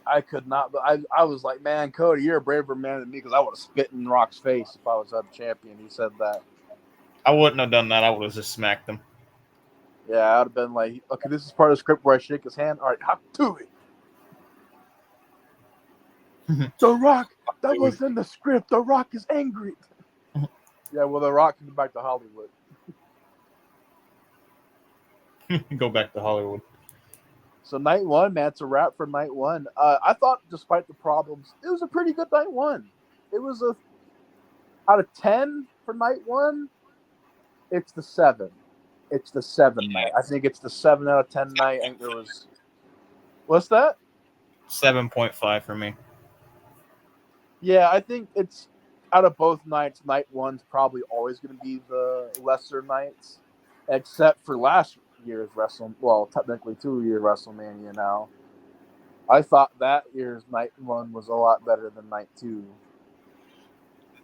I could not, but I was like, man, Cody, you're a braver man than me, because I would have spit in Rock's face if I was a champion. He said that. I wouldn't have done that. I would have just smacked him. Yeah, I would have been like, okay, this is part of the script where I shake his hand. All right, hop to it. The Rock, that was in the script. The Rock is angry. Yeah, well, The Rock can go back to Hollywood. Go back to Hollywood. So night one, man, it's a wrap for night one. I thought, despite the problems, it was a pretty good night one. It was a out of 10 for night one. It's the 7. It's the 7 night. I think it's the 7 out of 10 night. I think there was. What's that? 7.5 for me. Yeah, I think it's out of both nights. Night one's probably always going to be the lesser nights, except for last year's Well, technically 2-year WrestleMania now. I thought that year's night one was a lot better than night two.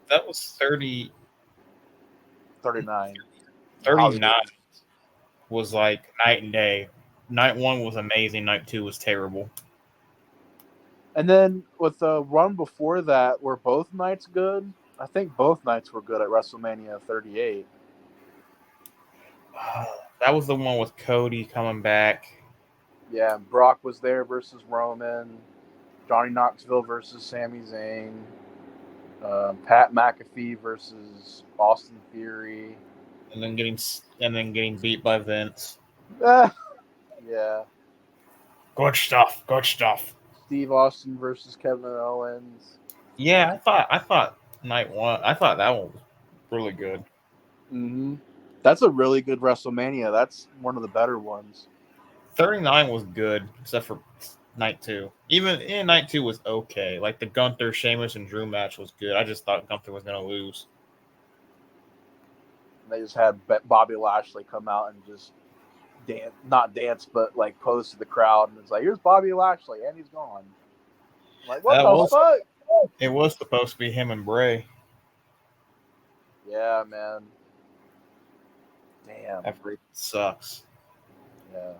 That was 30. 39. 39 was like night and day. Night one was amazing. Night two was terrible. And then with the run before that, were both nights good? I think both nights were good at WrestleMania 38. That was the one with Cody coming back. Yeah, Brock was there versus Roman. Johnny Knoxville versus Sami Zayn. Pat McAfee versus Austin Theory. And then getting beat by Vince. Yeah. Good stuff. Good stuff. Steve Austin versus Kevin Owens. Yeah, I thought night one. I thought that one was really good. Mm-hmm. That's a really good WrestleMania. That's one of the better ones. 39 was good, except for night two. Even in night two was okay. Like the Gunther, Sheamus, and Drew match was good. I just thought Gunther was gonna lose. They just had Bobby Lashley come out and just not dance, but like pose to the crowd, and it's like, here's Bobby Lashley, and he's gone. I'm like, what the fuck? It was supposed to be him and Bray. Yeah, man. Damn. That freak sucks. Yeah.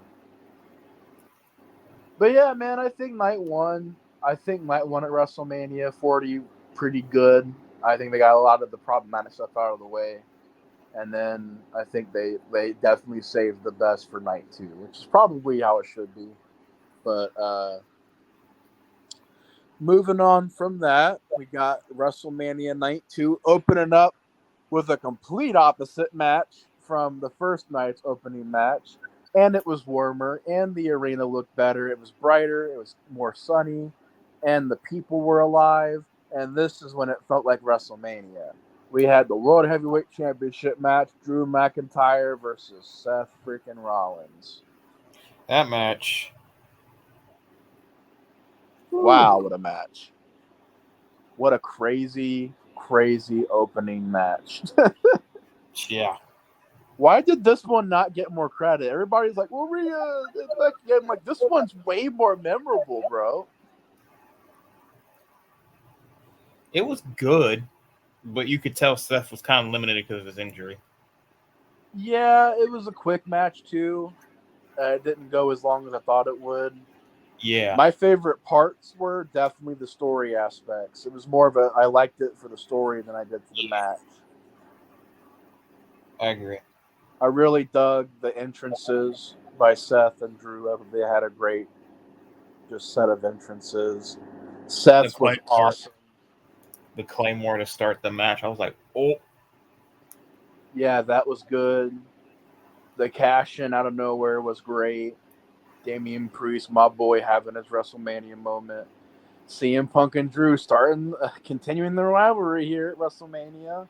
But yeah, man, I think night one at WrestleMania 40 pretty good. I think they got a lot of the problematic stuff out of the way. And then I think they definitely saved the best for night two, which is probably how it should be. But moving on from that, we got WrestleMania night two opening up with a complete opposite match from the first night's opening match. And it was warmer, and the arena looked better. It was brighter, it was more sunny, and the people were alive. And this is when it felt like WrestleMania. We had the World Heavyweight Championship match, Drew McIntyre versus Seth freaking Rollins. That match. Wow, what a match. What a crazy, crazy opening match. Yeah. Why did this one not get more credit? Everybody's like, well, I'm like, this one's way more memorable, bro. It was good, but you could tell Seth was kind of limited because of his injury. Yeah, it was a quick match, too. It didn't go as long as I thought it would. Yeah. My favorite parts were definitely the story aspects. It was more of I liked it for the story than I did for the match. I agree. I really dug the entrances by Seth and Drew. They had a great just set of entrances. Seth's was awesome. The Claymore to start the match. I was like, oh. Yeah, that was good. The cash in out of nowhere was great. Damian Priest, my boy, having his WrestleMania moment. CM Punk and Drew continuing their rivalry here at WrestleMania,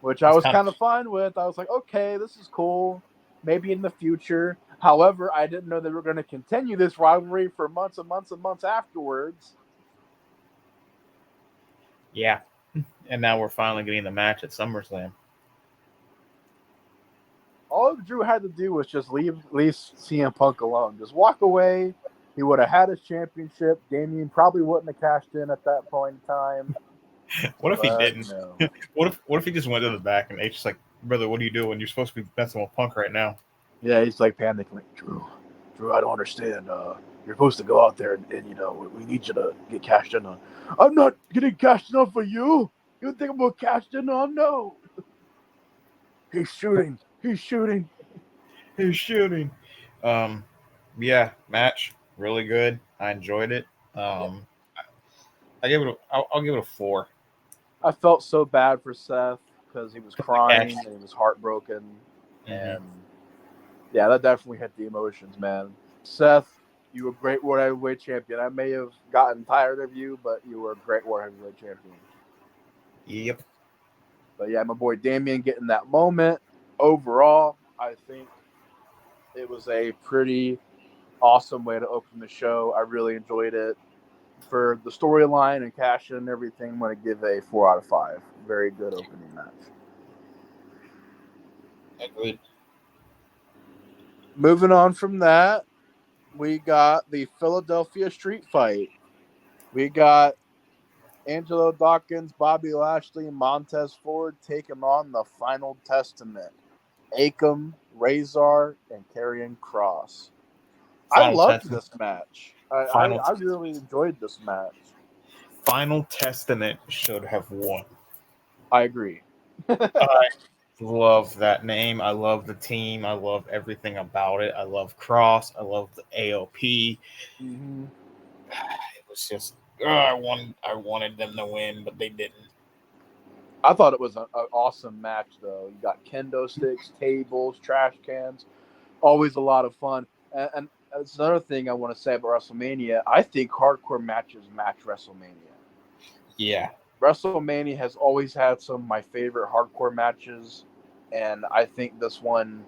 which I was kind of fine with. I was like, okay, this is cool. Maybe in the future. However, I didn't know they were going to continue this rivalry for months and months and months afterwards. Yeah. And now we're finally getting the match at SummerSlam. All Drew had to do was just leave CM Punk alone. Just walk away. He would have had his championship. Damian probably wouldn't have cashed in at that point in time. What if he didn't? No. What if he just went to the back and H just like, brother, what are you doing? You're supposed to be messing with Punk right now. Yeah, he's like panicking, like, Drew, I don't understand. You're supposed to go out there and we need you to get cashed in on. I'm not getting cashed in on for you. You think I'm going to cash in on? No. He's shooting. Yeah, match really good. I enjoyed it. I'll give it a 4. I felt so bad for Seth because he was The cash. crying and he was heartbroken, Mm-hmm. and yeah, that definitely hit the emotions, man. Seth, you were a great World Heavyweight Champion. I may have gotten tired of you, but you were a great World Heavyweight Champion. Yep. But yeah, my boy Damien getting that moment. Overall, I think it was a pretty awesome way to open the show. I really enjoyed it. For the storyline and cash and everything, I'm going to give a 4 out of 5. Very good opening match. Agreed. Moving on from that, we got the Philadelphia Street Fight. We got Angelo Dawkins, Bobby Lashley, Montez Ford taking on the Final Testament. Akam, Razor, and Karrion Kross. I Final loved Testament. this match. I, I, Final I really enjoyed this match. Final Testament should have won. I agree. I love that name. I love the team. I love everything about it. I love Cross. I love the AOP. Mm-hmm. It was just I wanted them to win, but they didn't. I thought it was an awesome match, though. You got kendo sticks, tables, trash cans. Always a lot of fun. And that's another thing I want to say about WrestleMania. I think hardcore matches match WrestleMania. Yeah. WrestleMania has always had some of my favorite hardcore matches, and I think this one,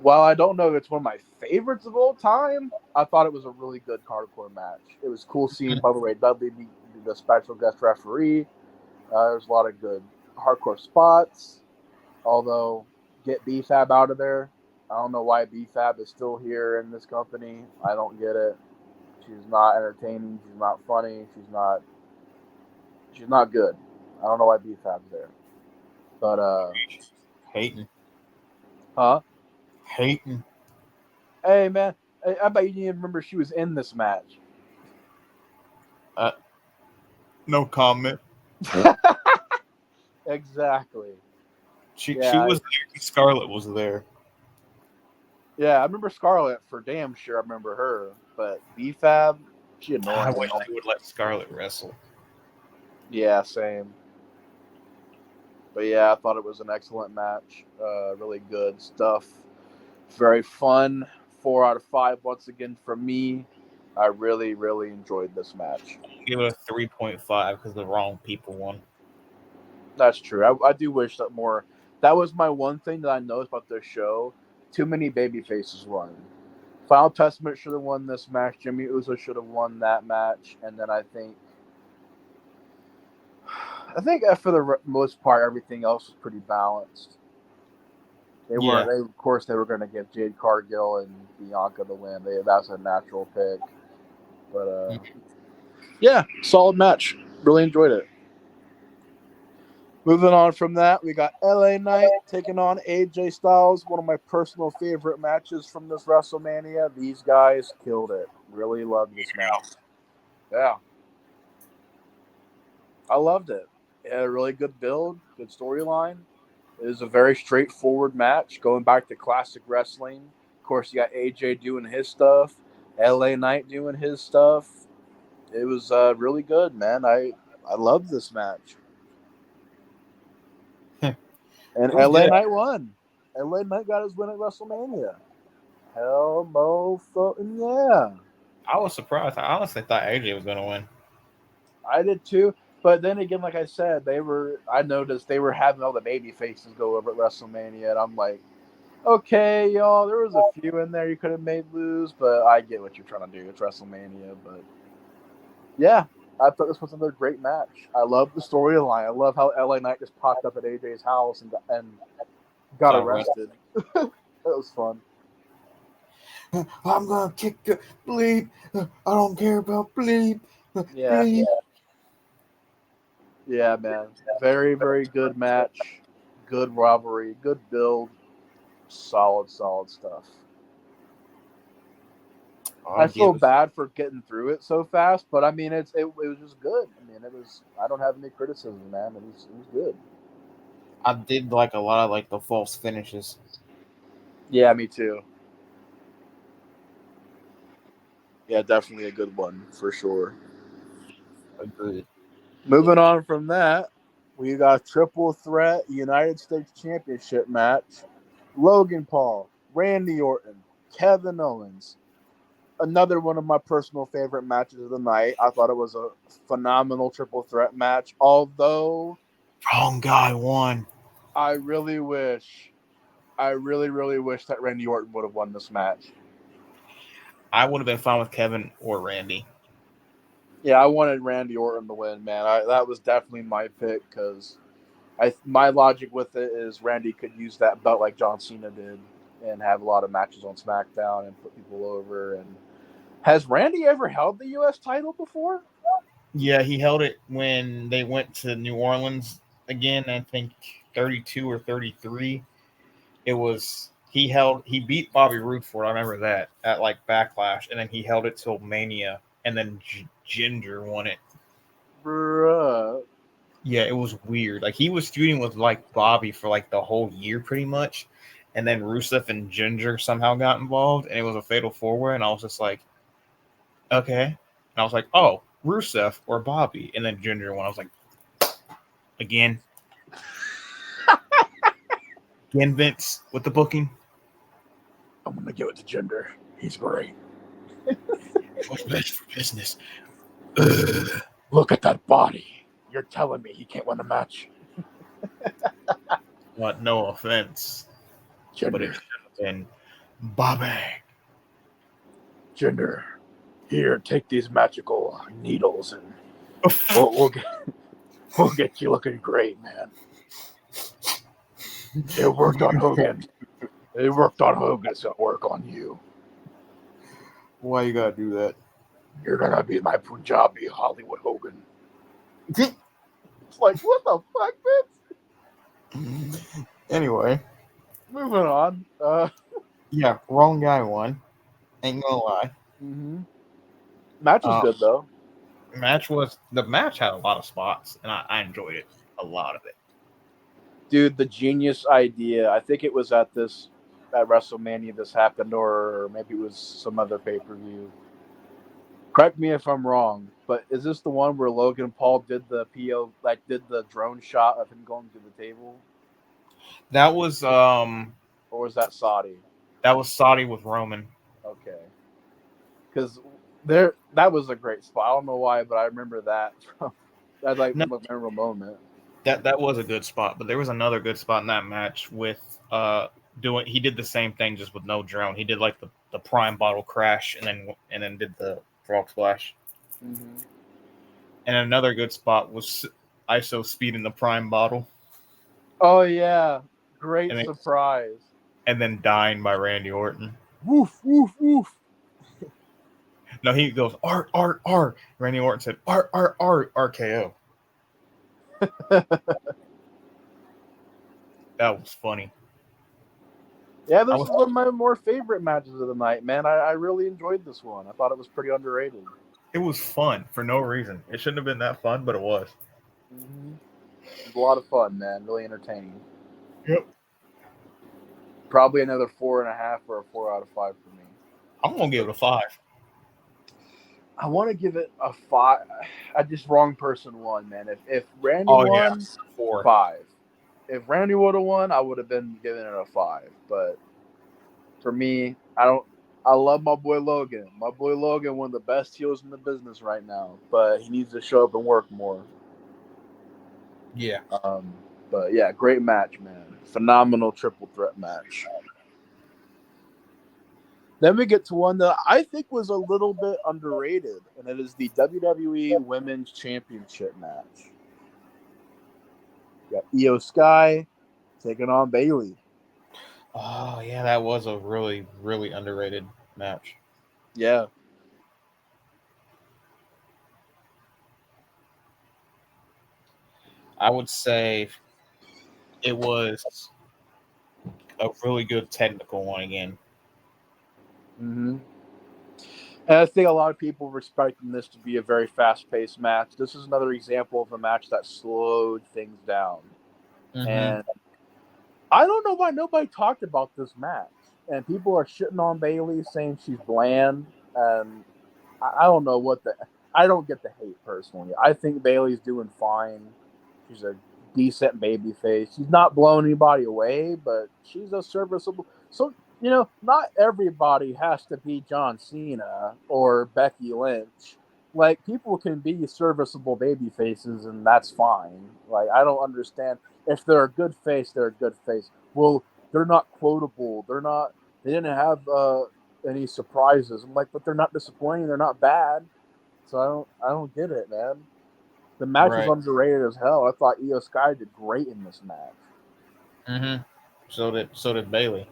while I don't know if it's one of my favorites of all time, I thought it was a really good hardcore match. It was cool seeing Bubba Ray Dudley be the special guest referee. There's a lot of good hardcore spots. Although, get BFAB out of there. I don't know why BFAB is still here in this company. I don't get it. She's not entertaining. She's not funny. She's not good. I don't know why BFAB's there. But Hating. huh? Hating. Hey man, I bet you didn't even remember she was in this match. No comment. Exactly. She Yeah, was there. Scarlett was there. yeah. I remember Scarlett for damn sure. I remember her, but BFAB, she I annoying. wish they would let Scarlett wrestle. Yeah, same. But yeah, I thought it was an excellent match. Really good stuff. Very fun. 4 out of 5 once again from me. I really, really enjoyed this match. Give it a 3.5 because the wrong people won. That's true. I do wish that more. That was my one thing that I noticed about this show. Too many baby faces won. Final Testament should have won this match. Jimmy Uso should have won that match, and then I think for the most part, everything else was pretty balanced. They Yeah. weren't. They, of course, they were going to give Jade Cargill and Bianca the win. That's a natural pick. But yeah, solid match. Really enjoyed it. Moving on from that, we got LA Knight taking on AJ Styles. One of my personal favorite matches from this WrestleMania. These guys killed it. Really loved this match. Yeah, I loved it. It had a really good build, good storyline. It was a very straightforward match, going back to classic wrestling. Of course, you got AJ doing his stuff, LA Knight doing his stuff. It was really good, man. I loved this match. It And was LA good. Knight won. LA Knight got his win at WrestleMania. Hell, mo, fucking yeah. I was surprised. I honestly thought AJ was going to win. I did too. But then again, like I said, I noticed they were having all the baby faces go over at WrestleMania, and I'm like, okay, y'all, there was a few in there you could have made lose, but I get what you're trying to do. It's WrestleMania, but yeah, I thought this was another great match. I love the storyline. I love how LA Knight just popped up at AJ's house and got Got arrested. arrested. That was fun. I'm going to kick you. Bleep. I don't care about bleep. Yeah, yeah, man. Very, very good match. Good rivalry. Good build. Solid, solid stuff. I I'll feel give it. bad for getting through it so fast, but I mean, it was just good. I mean, it was. I don't have any criticism, man. It was good. I did like a lot of like the false finishes. Yeah, me too. Yeah, definitely a good one for sure. Agreed. Moving on from that, we got a triple threat United States Championship match. Logan Paul, Randy Orton, Kevin Owens. Another one of my personal favorite matches of the night. I thought it was a phenomenal triple threat match. Although Wrong guy won. I really really wish that Randy Orton would have won this match. I would have been fine with Kevin or Randy. Yeah, I wanted Randy Orton to win, man. That was definitely my pick because my logic with it is Randy could use that belt like John Cena did and have a lot of matches on SmackDown and put people over. And has Randy ever held the U.S. title before? Yeah, he held it when they went to New Orleans again. I think 32 or 33. He beat Bobby Roode for it. I remember that at like Backlash, and then he held it till Mania, and then Ginger won it. Bruh. Yeah, it was weird. Like he was feuding with like Bobby for like the whole year pretty much, and then Rusev and Ginger somehow got involved, and it was a fatal four-way, and I was just like, okay, and I was like, oh, Rusev or Bobby, and then Ginger won. I was like, again, Vince with the booking. I'm gonna give it to Jinder. He's great. What's best for business? Look at that body. You're telling me he can't win a match? What? No offense, but it Jinder. should have been Bobby. Jinder. Here, take these magical needles and we'll get you looking great, man. It worked on Hogan. It worked on Hogan. It's gonna work on you. Why you gotta do that? You're gonna be my Punjabi Hollywood Hogan. It's like, what the fuck, Vince? Anyway, Moving on. yeah, wrong guy won. Ain't gonna lie. Mm-hmm. Match was good though. The match had a lot of spots, and I enjoyed it, a lot of it. Dude, the genius idea. I think it was at WrestleMania this happened, or maybe it was some other pay-per-view. Correct me if I'm wrong, but is this the one where Logan Paul did the did the drone shot of him going to the table? That was Or was that Saudi? Saudi with Roman. Okay. Because that was a great spot. I don't know why, but I remember that. That's like the most memorable moment. That was a good spot, but there was another good spot in that match with he did the same thing just with no drone. He did like the prime bottle crash and then did the frog splash. Mm-hmm. And another good spot was ISO speed in the prime bottle. Oh yeah, great surprise. And then dying by Randy Orton. Woof woof woof. No, he goes R R R. Randy Orton said R R R RKO. That was funny. Yeah, this was one of my more favorite matches of the night, man. I really enjoyed this one. I thought it was pretty underrated. It was fun for no reason. It shouldn't have been that fun, but it was. Mm-hmm. It was a lot of fun, man. Really entertaining. Yep. Probably another 4.5 or a 4 out of 5 for me. I'm gonna give it a 5. I want to give it a 5. I just wrong person won, man. If Randy won, 5. If Randy would have won, I would have been giving it a 5. But for me, I love my boy Logan. My boy Logan, one of the best heels in the business right now. But he needs to show up and work more. Yeah. But yeah, great match, man. Phenomenal triple threat match. Then we get to one that I think was a little bit underrated, and it is the WWE Women's Championship match. You got Io Sky taking on Bayley. Oh, yeah, that was a really, really underrated match. Yeah. I would say it was a really good technical one again. Mm-hmm. And I think a lot of people respecting this to be a very fast-paced match. This is another example of a match that slowed things down. Mm-hmm. And I don't know why nobody talked about this match. And people are shitting on Bayley, saying she's bland. And I don't know what the... I don't get the hate personally. I think Bailey's doing fine. She's a decent baby face. She's not blowing anybody away, but she's a serviceable. So, not everybody has to be John Cena or Becky Lynch. Like, people can be serviceable baby faces, and that's fine. Like, I don't understand. If they're a good face, they're a good face. Well, they're not quotable. They didn't have any surprises. I'm like, but they're not disappointing. They're not bad. So I don't get it, man. The match was Right. underrated as hell. I thought Io Sky did great in this match. Mm-hmm. So did Bailey.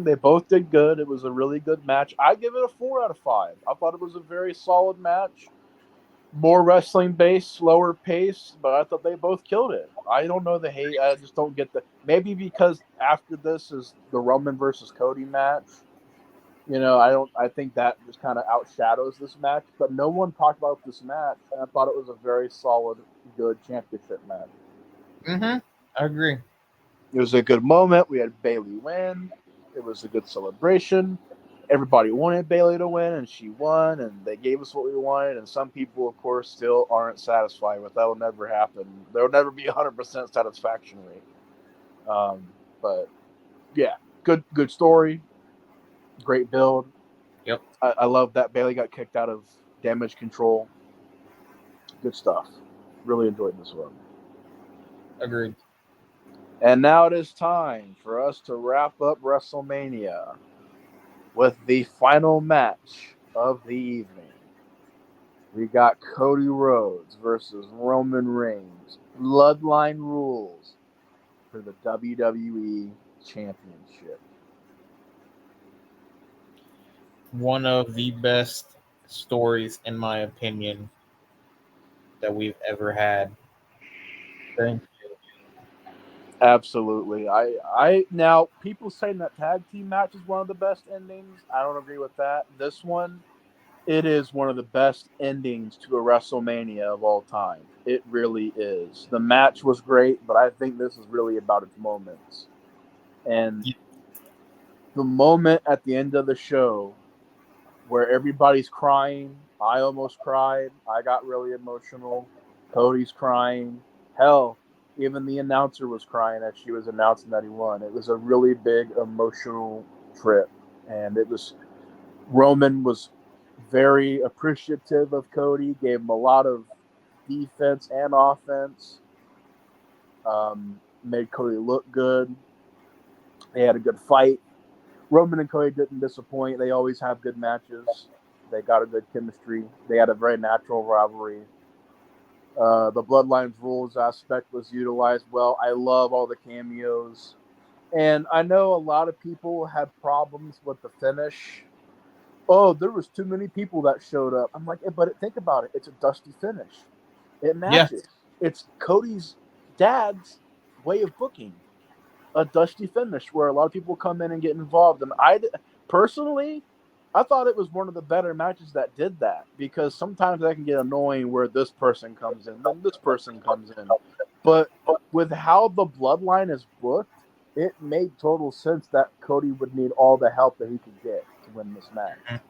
They both did good. It was a really good match. I give it a 4 out of 5. I thought it was a very solid match. More wrestling based, slower pace, but I thought they both killed it. I don't know the hate. I just don't get the. Maybe because after this is the Roman versus Cody match. I think that just kind of outshadows this match, but no one talked about this match, and I thought it was a very solid, good championship match. Mm-hmm. I agree. It was a good moment. We had Bailey win. It was a good celebration. Everybody wanted Bailey to win, and she won, and they gave us what we wanted. And some people, of course, still aren't satisfied with that. Will never happen. There will never be 100% satisfaction rate. But yeah, good story, great build. Yep. I love that Bailey got kicked out of Damage Control. Good stuff. Really enjoyed this one. Agreed. And now it is time for us to wrap up WrestleMania with the final match of the evening. We got Cody Rhodes versus Roman Reigns. Bloodline rules for the WWE Championship. One of the best stories, in my opinion, that we've ever had. Okay. Absolutely. I now people saying that tag team match is one of the best endings. I don't agree with that. This one, it is one of the best endings to a WrestleMania of all time. It really is. The match was great, but I think this is really about its moments. And the moment at the end of the show where everybody's crying, I almost cried. I got really emotional. Cody's crying. Hell, even the announcer was crying as she was announcing that he won. It was a really big emotional trip. And Roman was very appreciative of Cody, gave him a lot of defense and offense, made Cody look good. They had a good fight. Roman and Cody didn't disappoint. They always have good matches. They got a good chemistry. They had a very natural rivalry. The Bloodlines rules aspect was utilized well. I love all the cameos. And I know a lot of people had problems with the finish. Oh, there was too many people that showed up. I'm like, but think about it. It's a dusty finish. It Yeah. matches. It's Cody's dad's way of booking a dusty finish where a lot of people come in and get involved. And personally, I thought it was one of the better matches that did that because sometimes that can get annoying where this person comes in, then this person comes in. But with how the bloodline is booked, it made total sense that Cody would need all the help that he could get to win this match.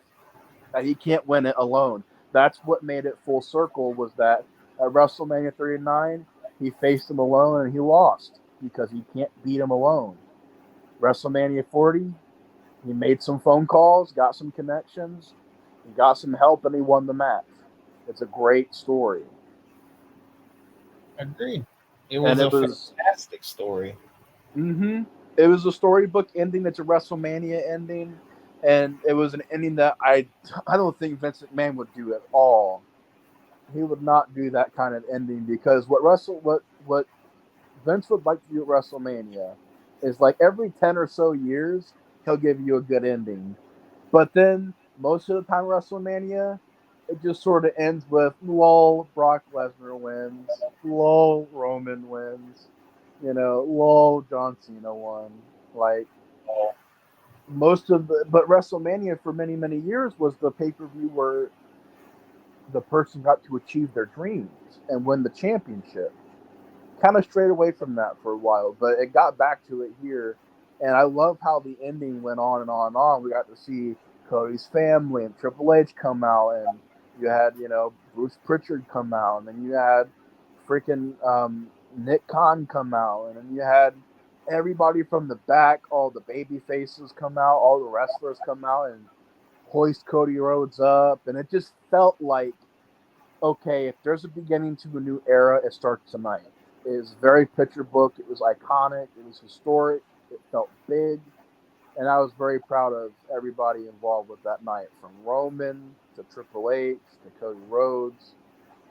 That he can't win it alone. That's what made it full circle was that at WrestleMania 39, he faced him alone and he lost because he can't beat him alone. WrestleMania 40, he made some phone calls, got some connections, he got some help, and he won the match. It's a great story. Agreed. It And was it a was fantastic story. it was a storybook ending that's a WrestleMania ending. And it was an ending that I don't think Vince McMahon would do at all. He would not do that kind of ending because what Vince would like to do at WrestleMania is like every 10 or so years he'll give you a good ending. But then most of the time WrestleMania it just sort of ends with lol Brock Lesnar wins, lol Roman wins, lol John Cena won. Like but WrestleMania for many years was the pay-per-view where the person got to achieve their dreams and win the championship. Kind of strayed away from that for a while, but it got back to it here. And I love how the ending went on and on and on. We got to see Cody's family and Triple H come out, and You had, Bruce Pritchard come out, and then you had freaking Nick Khan come out, and then you had everybody from the back, all the baby faces come out, all the wrestlers come out and hoist Cody Rhodes up, and it just felt like, okay, if there's a beginning to a new era, it starts tonight. It was very picture book. It was iconic. It was historic. It felt big. And I was very proud of everybody involved with that night, from Roman to Triple H to Cody Rhodes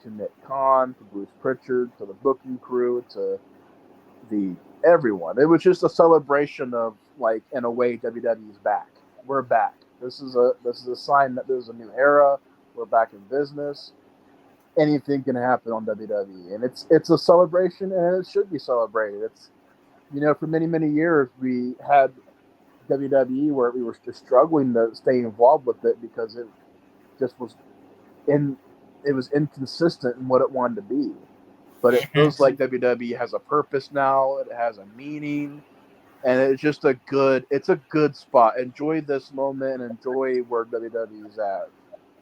to Nick Khan to Bruce Pritchard to the booking crew to the everyone. It was just a celebration of, like, in a way, WWE's back. We're back. This is a sign that there's a new era. We're back in business. Anything can happen on WWE, and it's a celebration, and it should be celebrated. It's, for many years we had WWE where we were just struggling to stay involved with it because it just was inconsistent in what it wanted to be. But it feels like WWE has a purpose now. It has a meaning, and it's a good spot. Enjoy this moment and enjoy where WWE is at,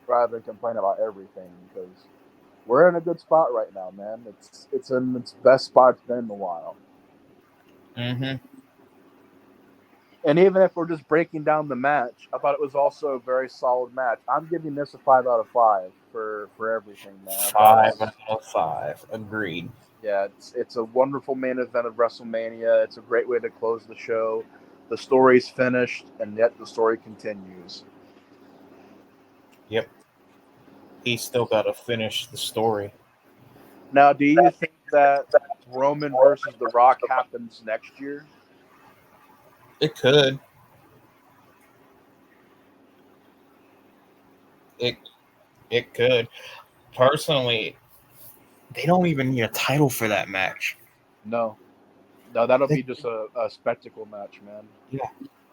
rather than complain about everything, because we're in a good spot right now, man. It's in its best spot it's been in a while. Mm-hmm. And even if we're just breaking down the match, I thought it was also a very solid match. I'm giving this a 5 out of 5 for everything, man. 5 out of 5. Agreed. Yeah, it's a wonderful main event of WrestleMania. It's a great way to close the show. The story's finished, and yet the story continues. Yep. He's still got to finish the story. Now, do you think that Roman versus The Rock happens next year? It could. It could. Personally, they don't even need a title for that match. No, that'll be just a spectacle match, man. Yeah,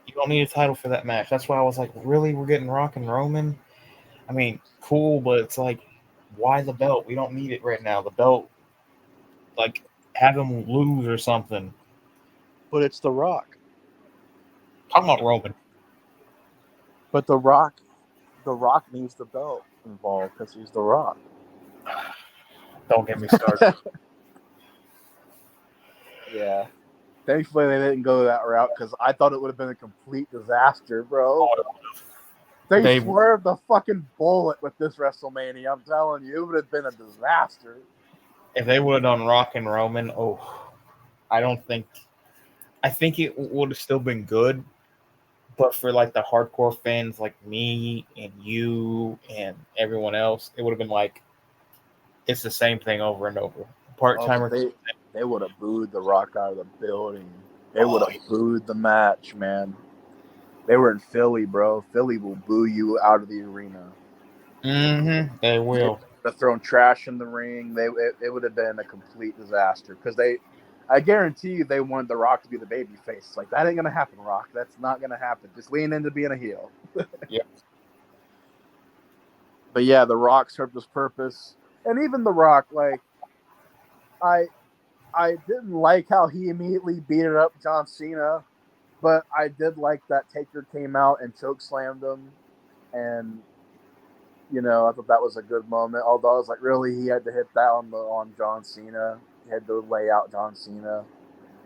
you don't need a title for that match. That's why I was like, really? We're getting Rock and Roman? I mean, cool, but it's like, why the belt? We don't need it right now. The belt, like, have him lose or something. But it's The Rock. Talking about Roman. But The Rock needs the belt involved because he's The Rock. Don't get me started. Yeah. Thankfully, they didn't go that route because I thought it would have been a complete disaster, bro. They swerved the fucking bullet with this WrestleMania. I'm telling you, it would have been a disaster. If they would have done Rock and Roman, I think it would have still been good. But for, like, the hardcore fans like me and you and everyone else, it would have been like, it's the same thing over and over. Part-timers. They would have booed The Rock out of the building. They would have booed the match, man. They were in Philly, bro. Philly will boo you out of the arena. Mm-hmm. They will. They would have thrown trash in the ring. It would have been a complete disaster because I guarantee you they wanted The Rock to be the baby face. It's like, that ain't gonna happen, Rock. That's not gonna happen. Just lean into being a heel. Yep. But yeah, The Rock served his purpose, and even The Rock, like, I didn't like how he immediately beat it up John Cena, but I did like that Taker came out and chokeslammed him, and I thought that was a good moment. Although I was like, really, he had to hit that on John Cena. He had to lay out John Cena.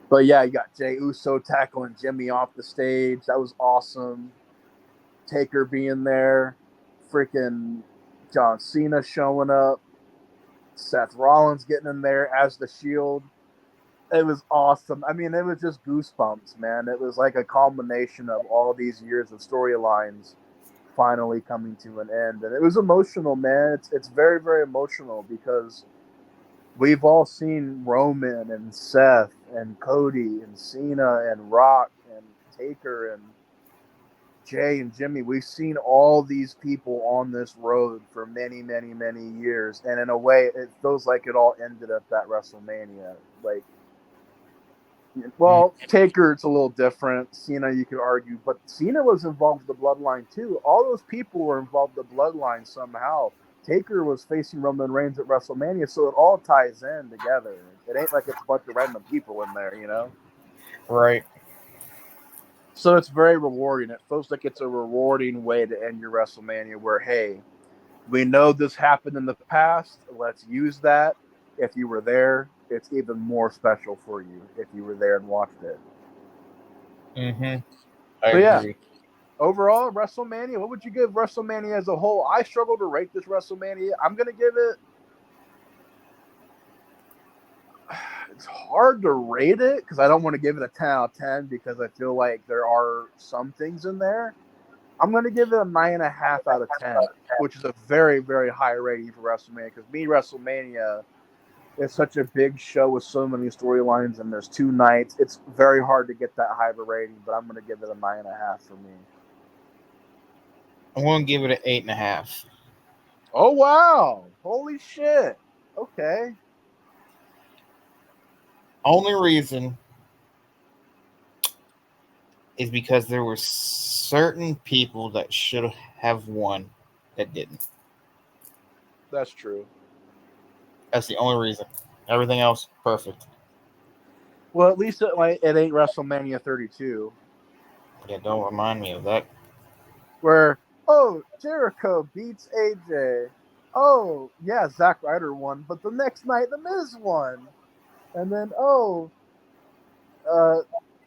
But yeah, you got Jey Uso tackling Jimmy off the stage. That was awesome. Taker being there, freaking John Cena showing up, Seth Rollins getting in there as the Shield. It was awesome. I mean, it was just goosebumps, man. It was like a culmination of all these years of storylines finally coming to an end, and it was emotional, man. It's very, very emotional because we've all seen Roman and Seth and Cody and Cena and Rock and Taker and Jay and Jimmy. We've seen all these people on this road for many, many, many years, and in a way, it feels like it all ended at that WrestleMania. Like, well, Taker, it's a little different. Cena, you could argue, but Cena was involved with the Bloodline too. All those people were involved with the Bloodline somehow. Taker was facing Roman Reigns at WrestleMania, so it all ties in together. It ain't like it's a bunch of random people in there, Right. So it's very rewarding. It feels like it's a rewarding way to end your WrestleMania where, hey, We know this happened in the past. Let's use that. If you were there, it's even more special for you if you were there and watched it. Mm-hmm. I So yeah, agree. overall, WrestleMania. What would you give WrestleMania as a whole? I struggle to rate this WrestleMania. I'm gonna give it. It's hard to rate it because I don't want to give it a 10 out of 10 because I feel like there are some things in there. I'm going to give it a 9.5 out of 10, which is a very, very high rating for WrestleMania because WrestleMania is such a big show with so many storylines and there's 2 nights. It's very hard to get that high of a rating, but I'm going to give it a 9.5 for me. I'm going to give it an 8.5. Oh, wow. Holy shit. Okay. Only reason is because there were certain people that should have won that didn't. That's true. That's the only reason. Everything else, perfect. Well, at least it ain't WrestleMania 32. Yeah, don't remind me of that. Where, oh, Jericho beats AJ. Oh, yeah, Zack Ryder won, but the next night The Miz won. And then, uh,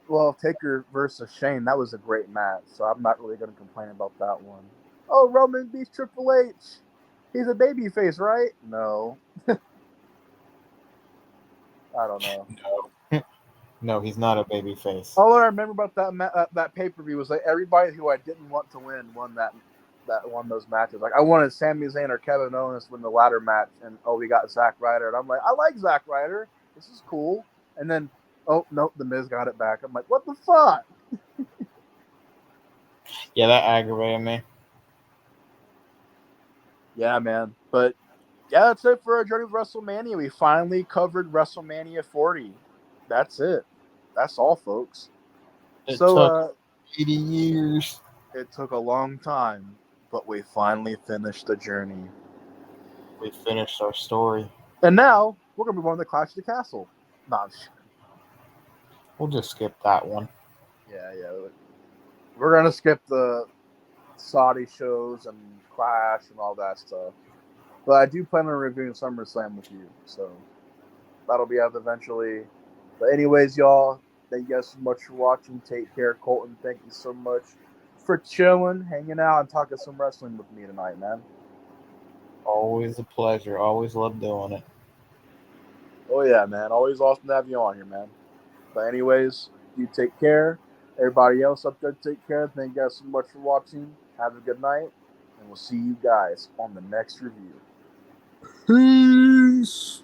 well, Taker versus Shane, that was a great match, so I'm not really going to complain about that one. Oh, Roman beats Triple H. He's a babyface, right? No. I don't know. No. No, he's not a baby face. All I remember about that pay-per-view was like everybody who I didn't want to win won won those matches. Like I wanted Sami Zayn or Kevin Owens to win the ladder match, and we got Zack Ryder, and I'm like, I like Zack Ryder. This is cool. And then, oh nope, the Miz got it back. I'm like, what the fuck? Yeah, that aggravated me. Yeah, man. But yeah, that's it for our journey with WrestleMania. We finally covered WrestleMania 40. That's it. That's all, folks. It So took 80 years. it took a long time, but we finally finished the journey. We finished our story. And now we're gonna move on to Clash of the Castle. No, We'll just skip that one. yeah. We're gonna skip the Saudi shows and Clash and all that stuff. But I do plan on reviewing SummerSlam with you, so that'll be out eventually. But anyways, y'all, thank you guys so much for watching. Take care, Colton. Thank you so much for chilling, hanging out, and talking some wrestling with me tonight, man. Always a pleasure. Always love doing it. Oh yeah, man. Always awesome to have you on here, man. But anyways, you take care. Everybody else up there, take care. Thank you guys so much for watching. Have a good night, and we'll see you guys on the next review. Peace.